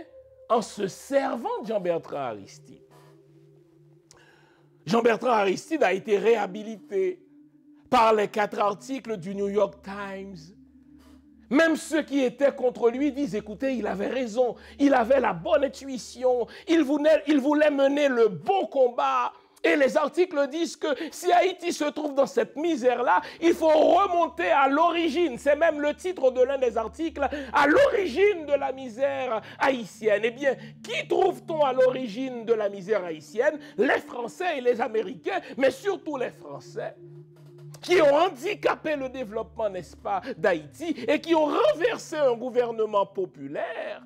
B: en se servant de Jean-Bertrand Aristide. Jean-Bertrand Aristide a été réhabilité par les 4 articles du New York Times. Même ceux qui étaient contre lui disent, écoutez, il avait raison, il avait la bonne intuition, il voulait mener le bon combat. Et les articles disent que si Haïti se trouve dans cette misère-là, il faut remonter à l'origine. C'est même le titre de l'un des articles, à l'origine de la misère haïtienne. Eh bien, qui trouve-t-on à l'origine de la misère haïtienne? Les Français et les Américains, mais surtout les Français, qui ont handicapé le développement, n'est-ce pas, d'Haïti et qui ont renversé un gouvernement populaire.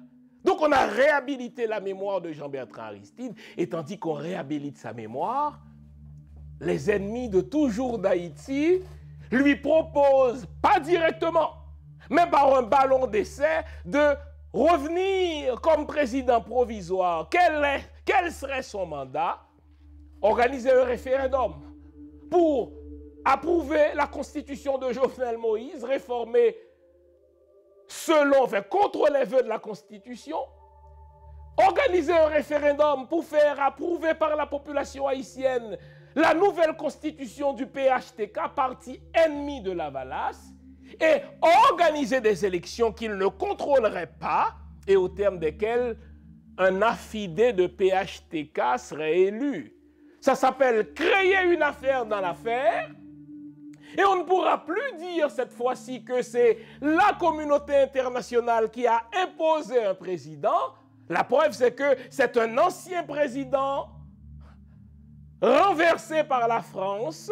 B: Donc on a réhabilité la mémoire de Jean-Bertrand Aristide, et tandis qu'on réhabilite sa mémoire, les ennemis de toujours d'Haïti lui proposent, pas directement, mais par un ballon d'essai, de revenir comme président provisoire. Quel serait son mandat? Organiser un référendum pour approuver la constitution de Jovenel Moïse, réformée contre les vœux de la constitution, organiser un référendum pour faire approuver par la population haïtienne la nouvelle constitution du PHTK, parti ennemi de Lavalas, et organiser des élections qu'il ne contrôlerait pas et au terme desquelles un affidé de PHTK serait élu. Ça s'appelle créer une affaire dans l'affaire. Et on ne pourra plus dire cette fois-ci que c'est la communauté internationale qui a imposé un président. La preuve, c'est que c'est un ancien président renversé par la France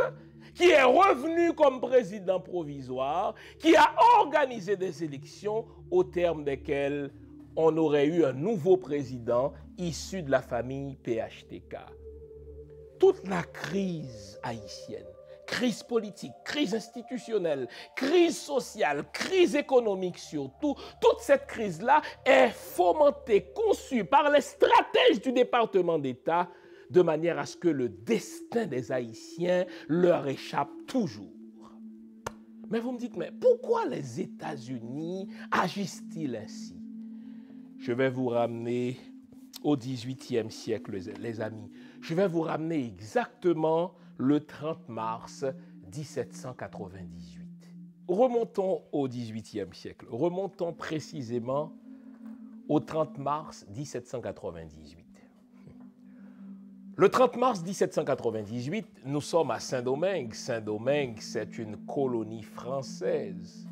B: qui est revenu comme président provisoire, qui a organisé des élections au terme desquelles on aurait eu un nouveau président issu de la famille PHTK. Toute la crise haïtienne, crise politique, crise institutionnelle, crise sociale, crise économique surtout, toute cette crise-là est fomentée, conçue par les stratèges du département d'État de manière à ce que le destin des Haïtiens leur échappe toujours. Mais vous me dites, mais pourquoi les États-Unis agissent-ils ainsi? Je vais vous ramener au XVIIIe siècle, les amis. Je vais vous ramener exactement le 30 mars 1798. Remontons au XVIIIe siècle. Remontons précisément au 30 mars 1798. Le 30 mars 1798, nous sommes à Saint-Domingue. Saint-Domingue, c'est une colonie française.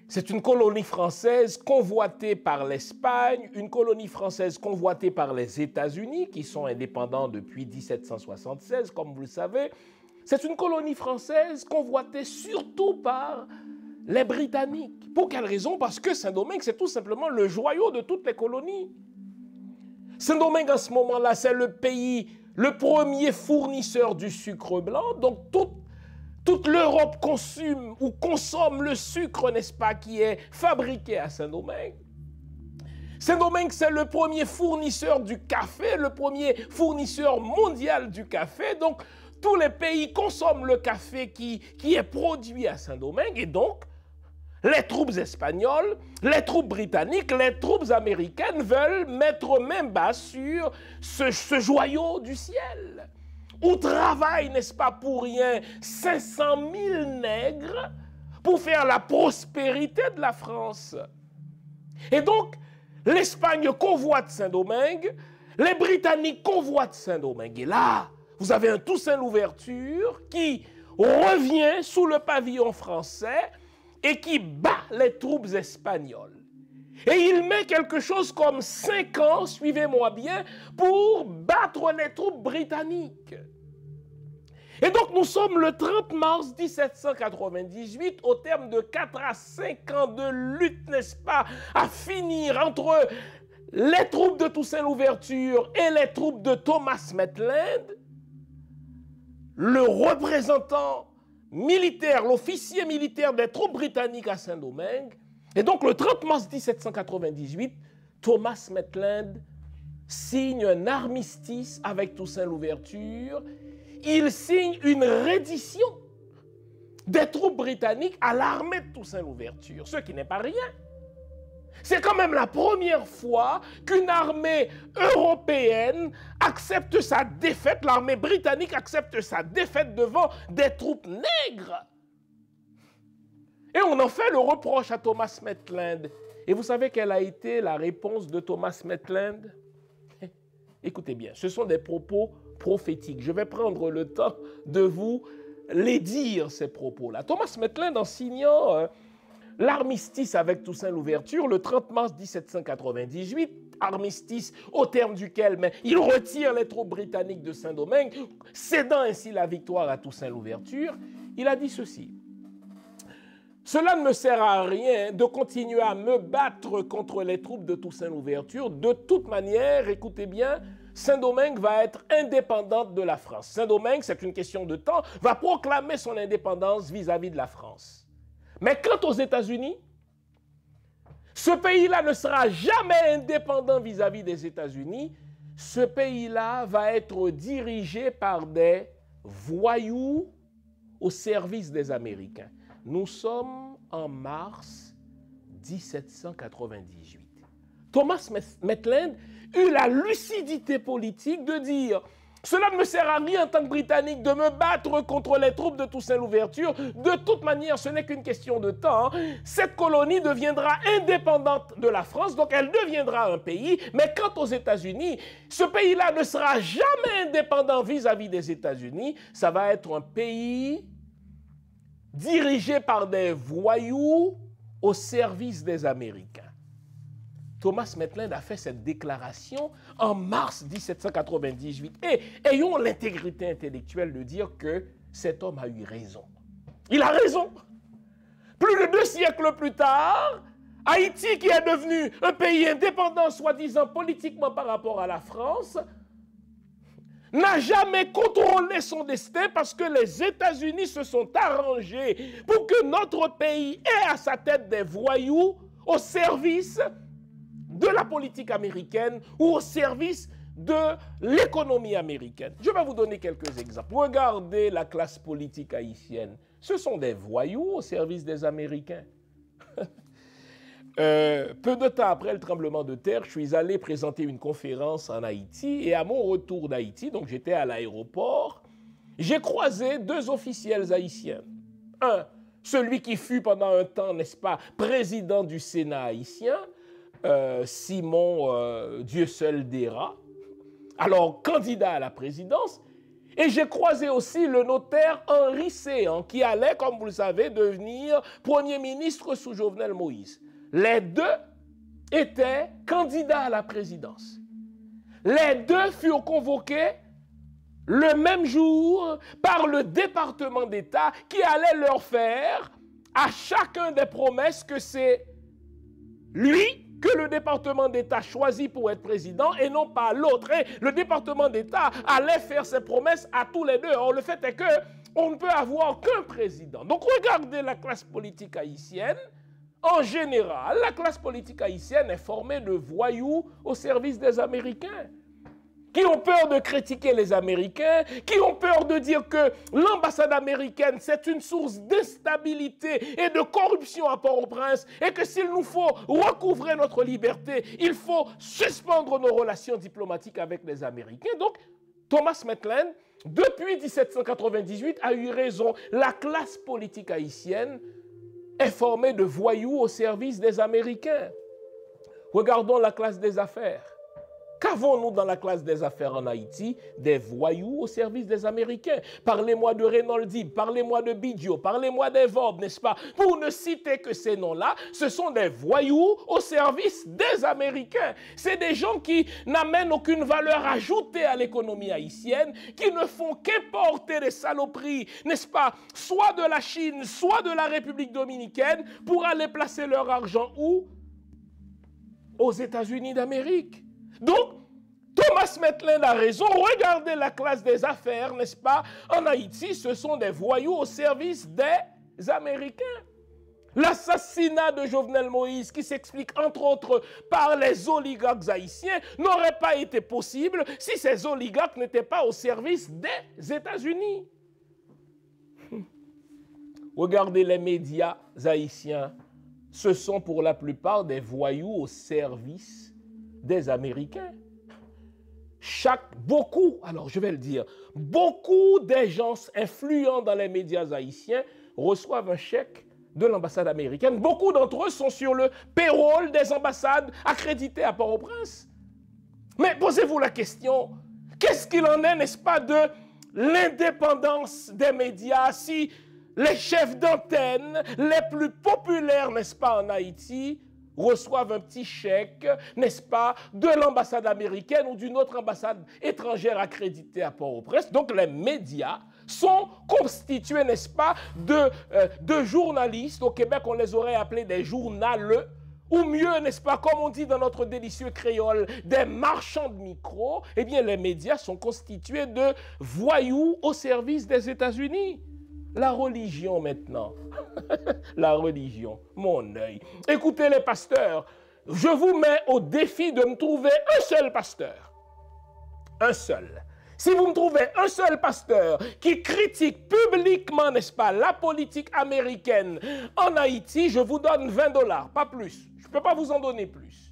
B: C'est une colonie française convoitée par l'Espagne, une colonie française convoitée par les États-Unis, qui sont indépendants depuis 1776, comme vous le savez. C'est une colonie française convoitée surtout par les Britanniques. Pour quelle raison? Parce que Saint-Domingue, c'est tout simplement le joyau de toutes les colonies. Saint-Domingue, à ce moment-là, c'est le pays, le premier fournisseur du sucre blanc. Donc, toute l'Europe consomme ou consomme le sucre, n'est-ce pas, qui est fabriqué à Saint-Domingue. Saint-Domingue, c'est le premier fournisseur du café, le premier fournisseur mondial du café. Donc, tous les pays consomment le café qui est produit à Saint-Domingue. Et donc, les troupes espagnoles, les troupes britanniques, les troupes américaines veulent mettre main basse sur ce joyau du ciel, où travaillent, n'est-ce pas pour rien, 500 000 nègres pour faire la prospérité de la France. Et donc, l'Espagne convoite Saint-Domingue, les Britanniques convoitent Saint-Domingue. Et là, vous avez un Toussaint Louverture qui revient sous le pavillon français et qui bat les troupes espagnoles. Et il met quelque chose comme 5 ans, suivez-moi bien, pour battre les troupes britanniques. Et donc nous sommes le 30 mars 1798, au terme de 4 à 5 ans de lutte, n'est-ce pas, à finir entre les troupes de Toussaint Louverture et les troupes de Thomas Maitland. Le représentant militaire, l'officier militaire des troupes britanniques à Saint-Domingue. Et donc le 30 mars 1798, Thomas Maitland signe un armistice avec Toussaint Louverture. Il signe une reddition des troupes britanniques à l'armée de Toussaint Louverture, ce qui n'est pas rien. C'est quand même la première fois qu'une armée européenne accepte sa défaite, l'armée britannique accepte sa défaite devant des troupes nègres. Et on en fait le reproche à Thomas Maitland. Et vous savez quelle a été la réponse de Thomas Maitland? Écoutez bien, ce sont des propos prophétiques. Je vais prendre le temps de vous les dire, ces propos-là. Thomas Maitland, en signant l'armistice avec Toussaint Louverture, le 30 mars 1798, armistice au terme duquel il retire les troupes britanniques de Saint-Domingue, cédant ainsi la victoire à Toussaint Louverture, il a dit ceci. « Cela ne me sert à rien de continuer à me battre contre les troupes de Toussaint Louverture. De toute manière, écoutez bien, Saint-Domingue va être indépendante de la France. Saint-Domingue, c'est une question de temps, va proclamer son indépendance vis-à-vis de la France. Mais quant aux États-Unis, ce pays-là ne sera jamais indépendant vis-à-vis des États-Unis. Ce pays-là va être dirigé par des voyous au service des Américains. » Nous sommes en mars 1798. Thomas Maitland eut la lucidité politique de dire « Cela ne me sert à rien en tant que Britannique de me battre contre les troupes de Toussaint Louverture. De toute manière, ce n'est qu'une question de temps. Cette colonie deviendra indépendante de la France, donc elle deviendra un pays. Mais quant aux États-Unis, ce pays-là ne sera jamais indépendant vis-à-vis des États-Unis. Ça va être un pays dirigé par des voyous au service des Américains. » Thomas Maitland a fait cette déclaration en mars 1798. Et ayons l'intégrité intellectuelle de dire que cet homme a eu raison. Il a raison. Plus de 2 siècles plus tard, Haïti, qui est devenu un pays indépendant, soi-disant politiquement par rapport à la France, n'a jamais contrôlé son destin parce que les États-Unis se sont arrangés pour que notre pays ait à sa tête des voyous au service de la politique américaine ou au service de l'économie américaine. Je vais vous donner quelques exemples. Regardez la classe politique haïtienne. Ce sont des voyous au service des Américains. Peu de temps après le tremblement de terre, je suis allé présenter une conférence en Haïti et à mon retour d'Haïti, donc j'étais à l'aéroport, j'ai croisé 2 officiels haïtiens. Un, celui qui fut pendant un temps, n'est-ce pas, président du Sénat haïtien, Simon Dieu seul Dera, alors candidat à la présidence. Et j'ai croisé aussi le notaire Henri Séan, qui allait, comme vous le savez, devenir Premier ministre sous Jovenel Moïse. Les 2 étaient candidats à la présidence. Les 2 furent convoqués le même jour par le département d'État qui allait leur faire à chacun des promesses que c'est lui que le département d'État choisit pour être président et non pas l'autre. Et le département d'État allait faire ses promesses à tous les 2. Or, le fait est qu'on ne peut avoir qu'un président. Donc, regardez la classe politique haïtienne. En général, la classe politique haïtienne est formée de voyous au service des Américains, qui ont peur de critiquer les Américains, qui ont peur de dire que l'ambassade américaine, c'est une source d'instabilité et de corruption à Port-au-Prince, et que s'il nous faut recouvrer notre liberté, il faut suspendre nos relations diplomatiques avec les Américains. Donc, Thomas Maitland, depuis 1798, a eu raison. La classe politique haïtienne est formée de voyous au service des Américains. Regardons la classe des affaires. Qu'avons-nous dans la classe des affaires en Haïti? Des voyous au service des Américains. Parlez-moi de Reynoldi, parlez-moi de Bidio, parlez-moi des Vob, n'est-ce pas? Pour ne citer que ces noms-là, ce sont des voyous au service des Américains. C'est des gens qui n'amènent aucune valeur ajoutée à l'économie haïtienne, qui ne font qu'importer des saloperies, n'est-ce pas? Soit de la Chine, soit de la République dominicaine, pour aller placer leur argent où? Aux États-Unis d'Amérique. Donc, Thomas Metland a raison. Regardez la classe des affaires, n'est-ce pas? En Haïti, ce sont des voyous au service des Américains. L'assassinat de Jovenel Moïse, qui s'explique entre autres par les oligarques haïtiens, n'aurait pas été possible si ces oligarques n'étaient pas au service des États-Unis. Regardez les médias haïtiens. Ce sont pour la plupart des voyous au service des Américains. Beaucoup des gens influents dans les médias haïtiens reçoivent un chèque de l'ambassade américaine. Beaucoup d'entre eux sont sur le payroll des ambassades accréditées à Port-au-Prince. Mais posez-vous la question, qu'est-ce qu'il en est, n'est-ce pas, de l'indépendance des médias si les chefs d'antenne les plus populaires, n'est-ce pas, en Haïti, reçoivent un petit chèque, n'est-ce pas, de l'ambassade américaine ou d'une autre ambassade étrangère accréditée à Port-au-Prince. Donc les médias sont constitués, n'est-ce pas, de journalistes. Au Québec, on les aurait appelés des journaleux, ou mieux, n'est-ce pas, comme on dit dans notre délicieux créole, des marchands de micro. Eh bien, les médias sont constitués de voyous au service des États-Unis. La religion maintenant, la religion, mon œil. Écoutez les pasteurs, je vous mets au défi de me trouver un seul pasteur. Un seul. Si vous me trouvez un seul pasteur qui critique publiquement, n'est-ce pas, la politique américaine en Haïti, je vous donne $20, pas plus. Je ne peux pas vous en donner plus.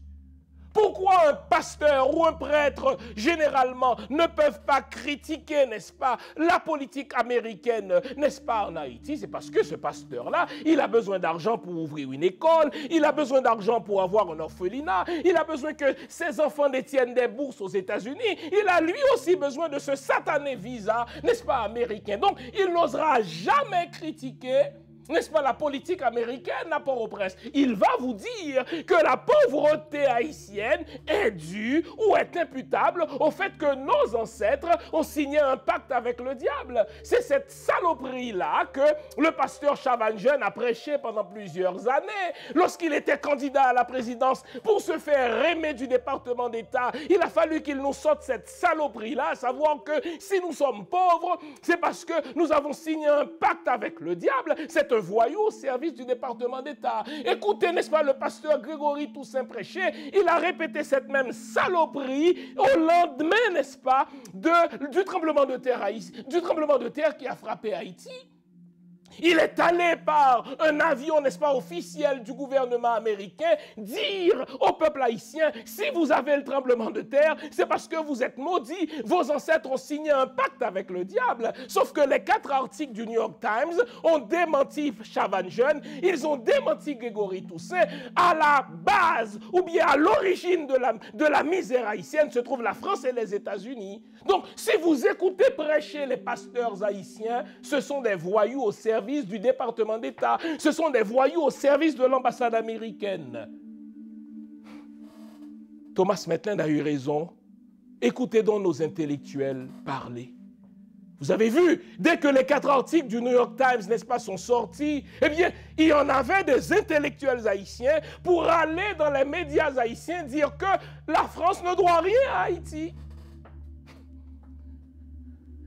B: Pourquoi un pasteur ou un prêtre, généralement, ne peuvent pas critiquer, n'est-ce pas, la politique américaine, n'est-ce pas, en Haïti? C'est parce que ce pasteur-là, il a besoin d'argent pour ouvrir une école, il a besoin d'argent pour avoir un orphelinat, il a besoin que ses enfants détiennent des bourses aux États-Unis, il a lui aussi besoin de ce satané visa, n'est-ce pas, américain. Donc, il n'osera jamais critiquer, n'est-ce pas, la politique américaine à Port-au-Prince. Il va vous dire que la pauvreté haïtienne est due ou est imputable au fait que nos ancêtres ont signé un pacte avec le diable. C'est cette saloperie-là que le pasteur Chavanjeune a prêché pendant plusieurs années. Lorsqu'il était candidat à la présidence pour se faire aimer du département d'État, il a fallu qu'il nous sorte cette saloperie-là, à savoir que si nous sommes pauvres, c'est parce que nous avons signé un pacte avec le diable. C'est un voyou au service du département d'État. Écoutez, n'est-ce pas, le pasteur Grégory Toussaint prêcher, il a répété cette même saloperie au lendemain, n'est-ce pas, du tremblement de terre qui a frappé Haïti. Il est allé par un avion, n'est-ce pas, officiel du gouvernement américain, dire au peuple haïtien, si vous avez le tremblement de terre, c'est parce que vous êtes maudits, vos ancêtres ont signé un pacte avec le diable. Sauf que les 4 articles du New York Times ont démenti Chavanjeune, ils ont démenti Grégory Toussaint. À la base, ou bien à l'origine de la misère haïtienne se trouvent la France et les États-Unis. Donc, si vous écoutez prêcher les pasteurs haïtiens, ce sont des voyous au service du département d'État. Ce sont des voyous au service de l'ambassade américaine. Thomas Metland a eu raison. Écoutez donc nos intellectuels parler. Vous avez vu, dès que les 4 articles du New York Times, n'est-ce pas, sont sortis, eh bien, il y en avait des intellectuels haïtiens pour aller dans les médias haïtiens dire que la France ne doit rien à Haïti.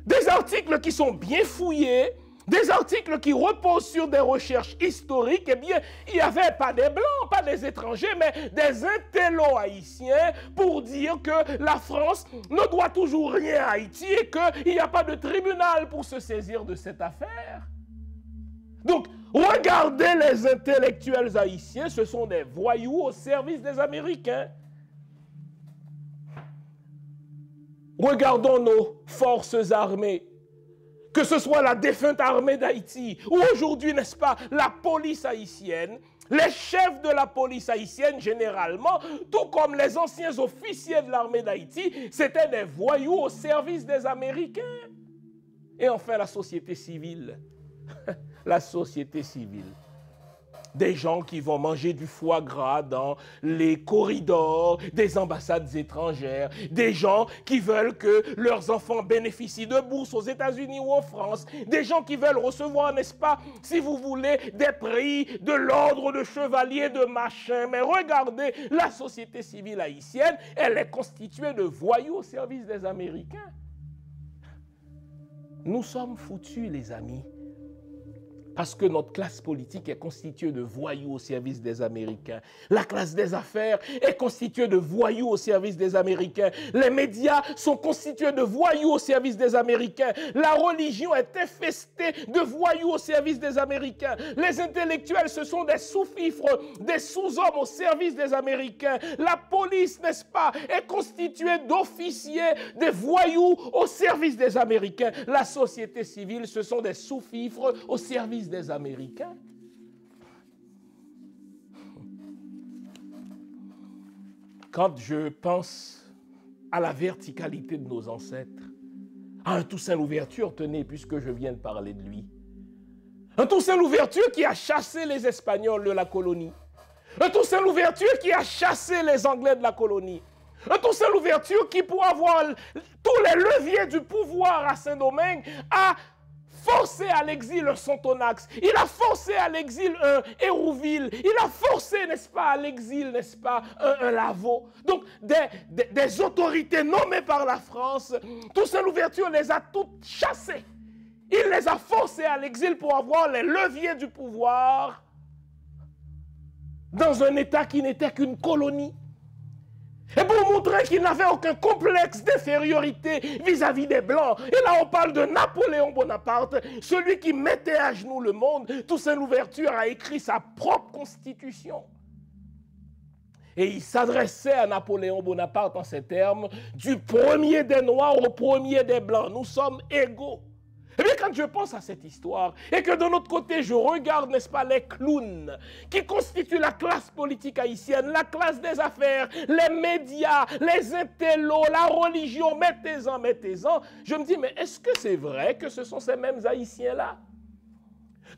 B: Des articles qui sont bien fouillés, des articles qui reposent sur des recherches historiques. Eh bien, il n'y avait pas des blancs, pas des étrangers, mais des intellos haïtiens pour dire que la France ne doit toujours rien à Haïti et qu'il n'y a pas de tribunal pour se saisir de cette affaire. Donc, regardez les intellectuels haïtiens, ce sont des voyous au service des Américains. Regardons nos forces armées. que ce soit la défunte armée d'Haïti, ou aujourd'hui, n'est-ce pas, la police haïtienne, les chefs de la police haïtienne, généralement, tout comme les anciens officiers de l'armée d'Haïti, c'étaient des voyous au service des Américains. Et enfin, la société civile. La société civile. Des gens qui vont manger du foie gras dans les corridors des ambassades étrangères. Des gens qui veulent que leurs enfants bénéficient de bourses aux États-Unis ou en France. Des gens qui veulent recevoir, n'est-ce pas, si vous voulez, des prix de l'ordre de chevalier de machin. Mais regardez, la société civile haïtienne, elle est constituée de voyous au service des Américains. Nous sommes foutus, les amis. Parce que notre classe politique est constituée de voyous au service des Américains. La classe des affaires est constituée de voyous au service des Américains. Les médias sont constitués de voyous au service des Américains. La religion est infestée de voyous au service des Américains. Les intellectuels, ce sont des sous-fifres, des sous-hommes au service des Américains. La police, n'est-ce pas, est constituée d'officiers, des voyous au service des Américains. La société civile, ce sont des sous-fifres au service des Américains. Quand je pense à la verticalité de nos ancêtres, à un Toussaint Louverture, tenez, puisque je viens de parler de lui, un Toussaint Louverture qui a chassé les Espagnols de la colonie, un Toussaint Louverture qui a chassé les Anglais de la colonie, un Toussaint Louverture qui, pour avoir tous les leviers du pouvoir à Saint-Domingue, a forcé à l'exil un Sontonax, il a forcé à l'exil un Hérouville, il a forcé, n'est-ce pas, à l'exil, n'est-ce pas, un Lavaux. Donc, des autorités nommées par la France, Toussaint Louverture les a toutes chassées. Il les a forcées à l'exil pour avoir les leviers du pouvoir dans un État qui n'était qu'une colonie. Et pour montrer qu'il n'avait aucun complexe d'infériorité vis-à-vis des Blancs. Et là, on parle de Napoléon Bonaparte, celui qui mettait à genoux le monde. Toussaint Louverture a écrit sa propre constitution. Et il s'adressait à Napoléon Bonaparte en ces termes, du premier des Noirs au premier des Blancs. Nous sommes égaux. Et bien, quand je pense à cette histoire, et que de l'autre côté, je regarde, n'est-ce pas, les clowns qui constituent la classe politique haïtienne, la classe des affaires, les médias, les intellos, la religion, mettez-en, je me dis, mais est-ce que c'est vrai que ce sont ces mêmes Haïtiens-là?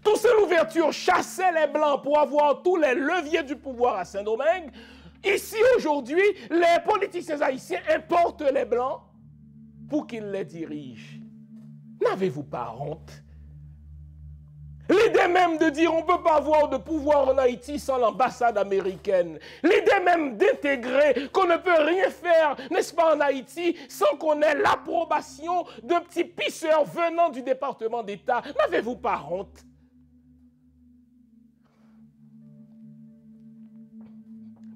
B: Toussaint Louverture chassait les Blancs pour avoir tous les leviers du pouvoir à Saint-Domingue. Ici, aujourd'hui, les politiciens haïtiens importent les Blancs pour qu'ils les dirigent. N'avez-vous pas honte? L'idée même de dire on ne peut pas avoir de pouvoir en Haïti sans l'ambassade américaine. L'idée même d'intégrer qu'on ne peut rien faire, n'est-ce pas, en Haïti sans qu'on ait l'approbation d'un petit pisseur venant du département d'État. N'avez-vous pas honte?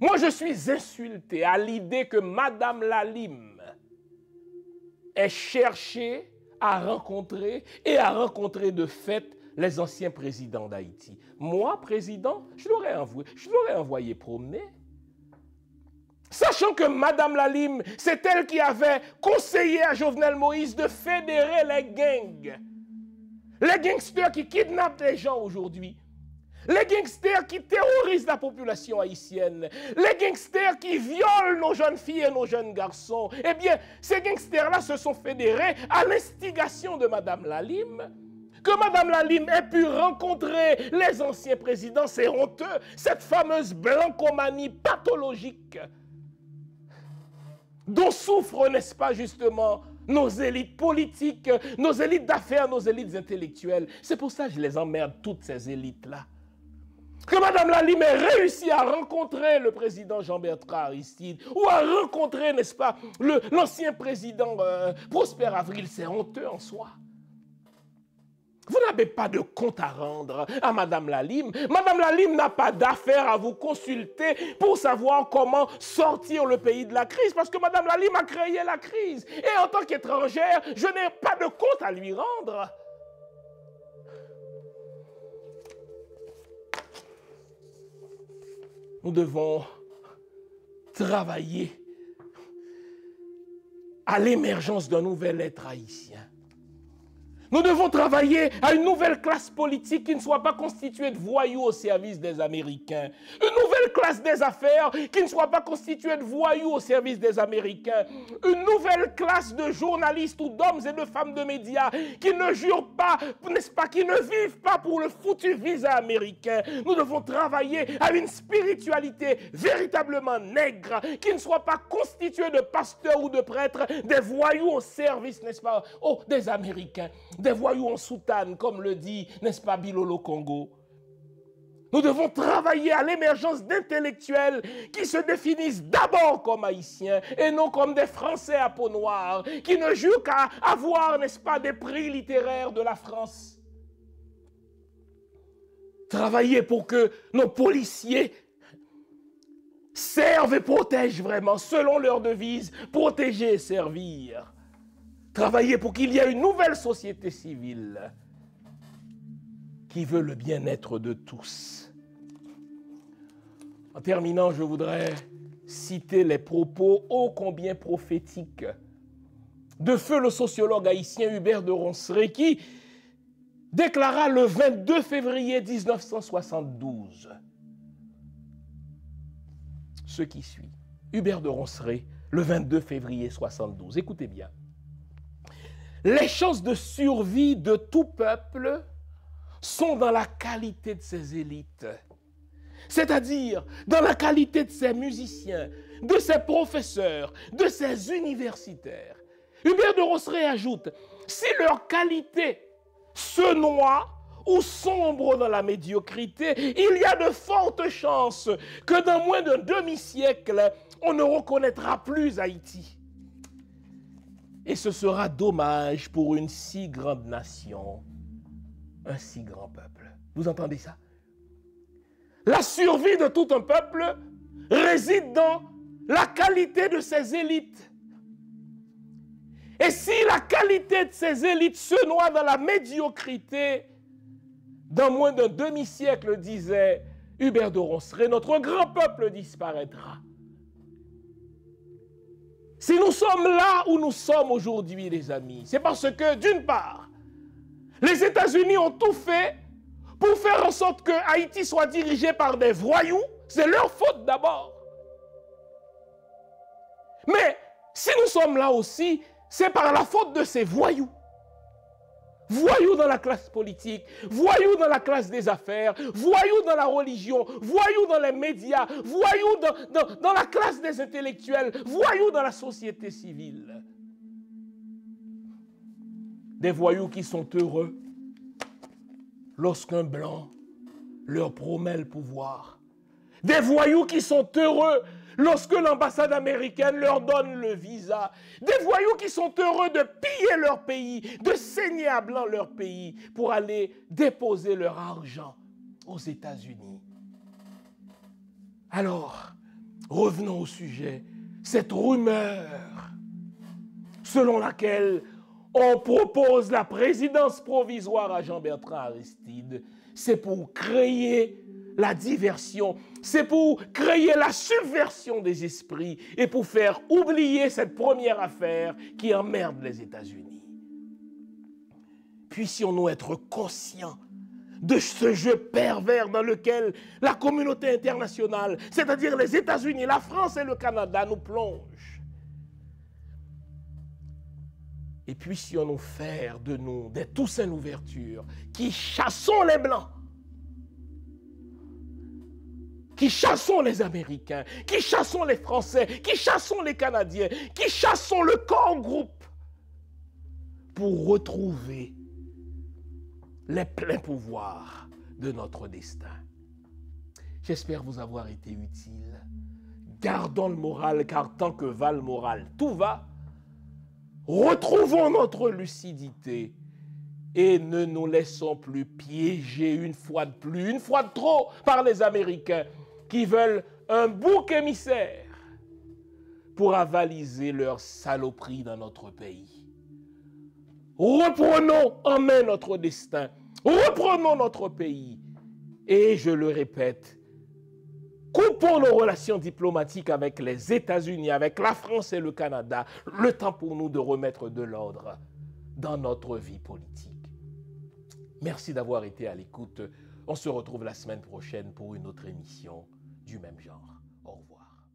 B: Moi, je suis insulté à l'idée que Madame Lalime ait cherché à rencontrer de fait les anciens présidents d'Haïti. Moi, président, je l'aurais envoyé promener. Sachant que Madame Lalime, c'est elle qui avait conseillé à Jovenel Moïse de fédérer les gangs. Les gangsters qui kidnappent les gens aujourd'hui. Les gangsters qui terrorisent la population haïtienne, les gangsters qui violent nos jeunes filles et nos jeunes garçons, eh bien, ces gangsters-là se sont fédérés à l'instigation de Madame Lalime. Que Madame Lalime ait pu rencontrer les anciens présidents, c'est honteux. Cette fameuse blancomanie pathologique dont souffrent, n'est-ce pas, justement, nos élites politiques, nos élites d'affaires, nos élites intellectuelles. C'est pour ça que je les emmerde, toutes ces élites-là. Que Mme Lalime ait réussi à rencontrer le président Jean-Bertrand Aristide ou à rencontrer, n'est-ce pas, l'ancien président Prosper Avril, c'est honteux en soi. Vous n'avez pas de compte à rendre à Mme Lalime. Mme Lalime n'a pas d'affaire à vous consulter pour savoir comment sortir le pays de la crise, parce que Mme Lalime a créé la crise. Et en tant qu'étrangère, je n'ai pas de compte à lui rendre. Nous devons travailler à l'émergence d'un nouvel être haïtien. Nous devons travailler à une nouvelle classe politique qui ne soit pas constituée de voyous au service des Américains. Une nouvelle classe des affaires qui ne soit pas constituée de voyous au service des Américains. Une nouvelle classe de journalistes ou d'hommes et de femmes de médias qui ne jurent pas, n'est-ce pas, qui ne vivent pas pour le foutu visa américain. Nous devons travailler à une spiritualité véritablement nègre qui ne soit pas constituée de pasteurs ou de prêtres, des voyous au service, n'est-ce pas, des Américains. Des voyous en soutane, comme le dit, n'est-ce pas, Bilolo Congo. Nous devons travailler à l'émergence d'intellectuels qui se définissent d'abord comme haïtiens et non comme des Français à peau noire, qui ne jurent qu'à avoir, n'est-ce pas, des prix littéraires de la France. Travailler pour que nos policiers servent et protègent vraiment, selon leur devise, protéger et servir. Travailler pour qu'il y ait une nouvelle société civile qui veut le bien-être de tous. En terminant, je voudrais citer les propos ô combien prophétiques de feu le sociologue haïtien Hubert de Ronceret qui déclara le 22 février 1972 ce qui suit. Hubert de Ronceret, le 22 février 1972. Écoutez bien. Les chances de survie de tout peuple sont dans la qualité de ses élites, c'est-à-dire dans la qualité de ses musiciens, de ses professeurs, de ses universitaires. Hubert de Ronceret ajoute, si leur qualité se noie ou sombre dans la médiocrité, il y a de fortes chances que dans moins d'un demi-siècle, on ne reconnaîtra plus Haïti. Et ce sera dommage pour une si grande nation, un si grand peuple. Vous entendez ça? La survie de tout un peuple réside dans la qualité de ses élites. Et si la qualité de ces élites se noie dans la médiocrité, dans moins d'un demi-siècle, disait Hubert de Ronceret, notre grand peuple disparaîtra. Si nous sommes là où nous sommes aujourd'hui, les amis, c'est parce que, d'une part, les États-Unis ont tout fait pour faire en sorte que Haïti soit dirigé par des voyous. C'est leur faute d'abord. Mais si nous sommes là aussi, c'est par la faute de ces voyous. Voyous dans la classe politique, voyous dans la classe des affaires, voyous dans la religion, voyous dans les médias, voyous dans la classe des intellectuels, voyous dans la société civile. Des voyous qui sont heureux lorsqu'un blanc leur promet le pouvoir. Des voyous qui sont heureux lorsque l'ambassade américaine leur donne le visa. Des voyous qui sont heureux de piller leur pays, de saigner à blanc leur pays pour aller déposer leur argent aux États-Unis. Alors, revenons au sujet. Cette rumeur selon laquelle on propose la présidence provisoire à Jean-Bertrand Aristide, c'est pour créer la diversion, c'est pour créer la subversion des esprits et pour faire oublier cette première affaire qui emmerde les États-Unis. Puissions-nous être conscients de ce jeu pervers dans lequel la communauté internationale, c'est-à-dire les États-Unis, la France et le Canada, nous plongent. Et puissions-nous faire de nous des Toussaint Louverture qui chassons les Blancs, qui chassons les Américains, qui chassons les Français, qui chassons les Canadiens, qui chassons le corps groupe pour retrouver les pleins pouvoirs de notre destin. J'espère vous avoir été utile. Gardons le moral, car tant que va le moral, tout va. Retrouvons notre lucidité et ne nous laissons plus piéger une fois de plus, une fois de trop, par les Américains qui veulent un bouc émissaire pour avaliser leur saloperie dans notre pays. Reprenons en main notre destin, reprenons notre pays et, je le répète, coupons nos relations diplomatiques avec les États-Unis, avec la France et le Canada, le temps pour nous de remettre de l'ordre dans notre vie politique. Merci d'avoir été à l'écoute. On se retrouve la semaine prochaine pour une autre émission du même genre. Au revoir.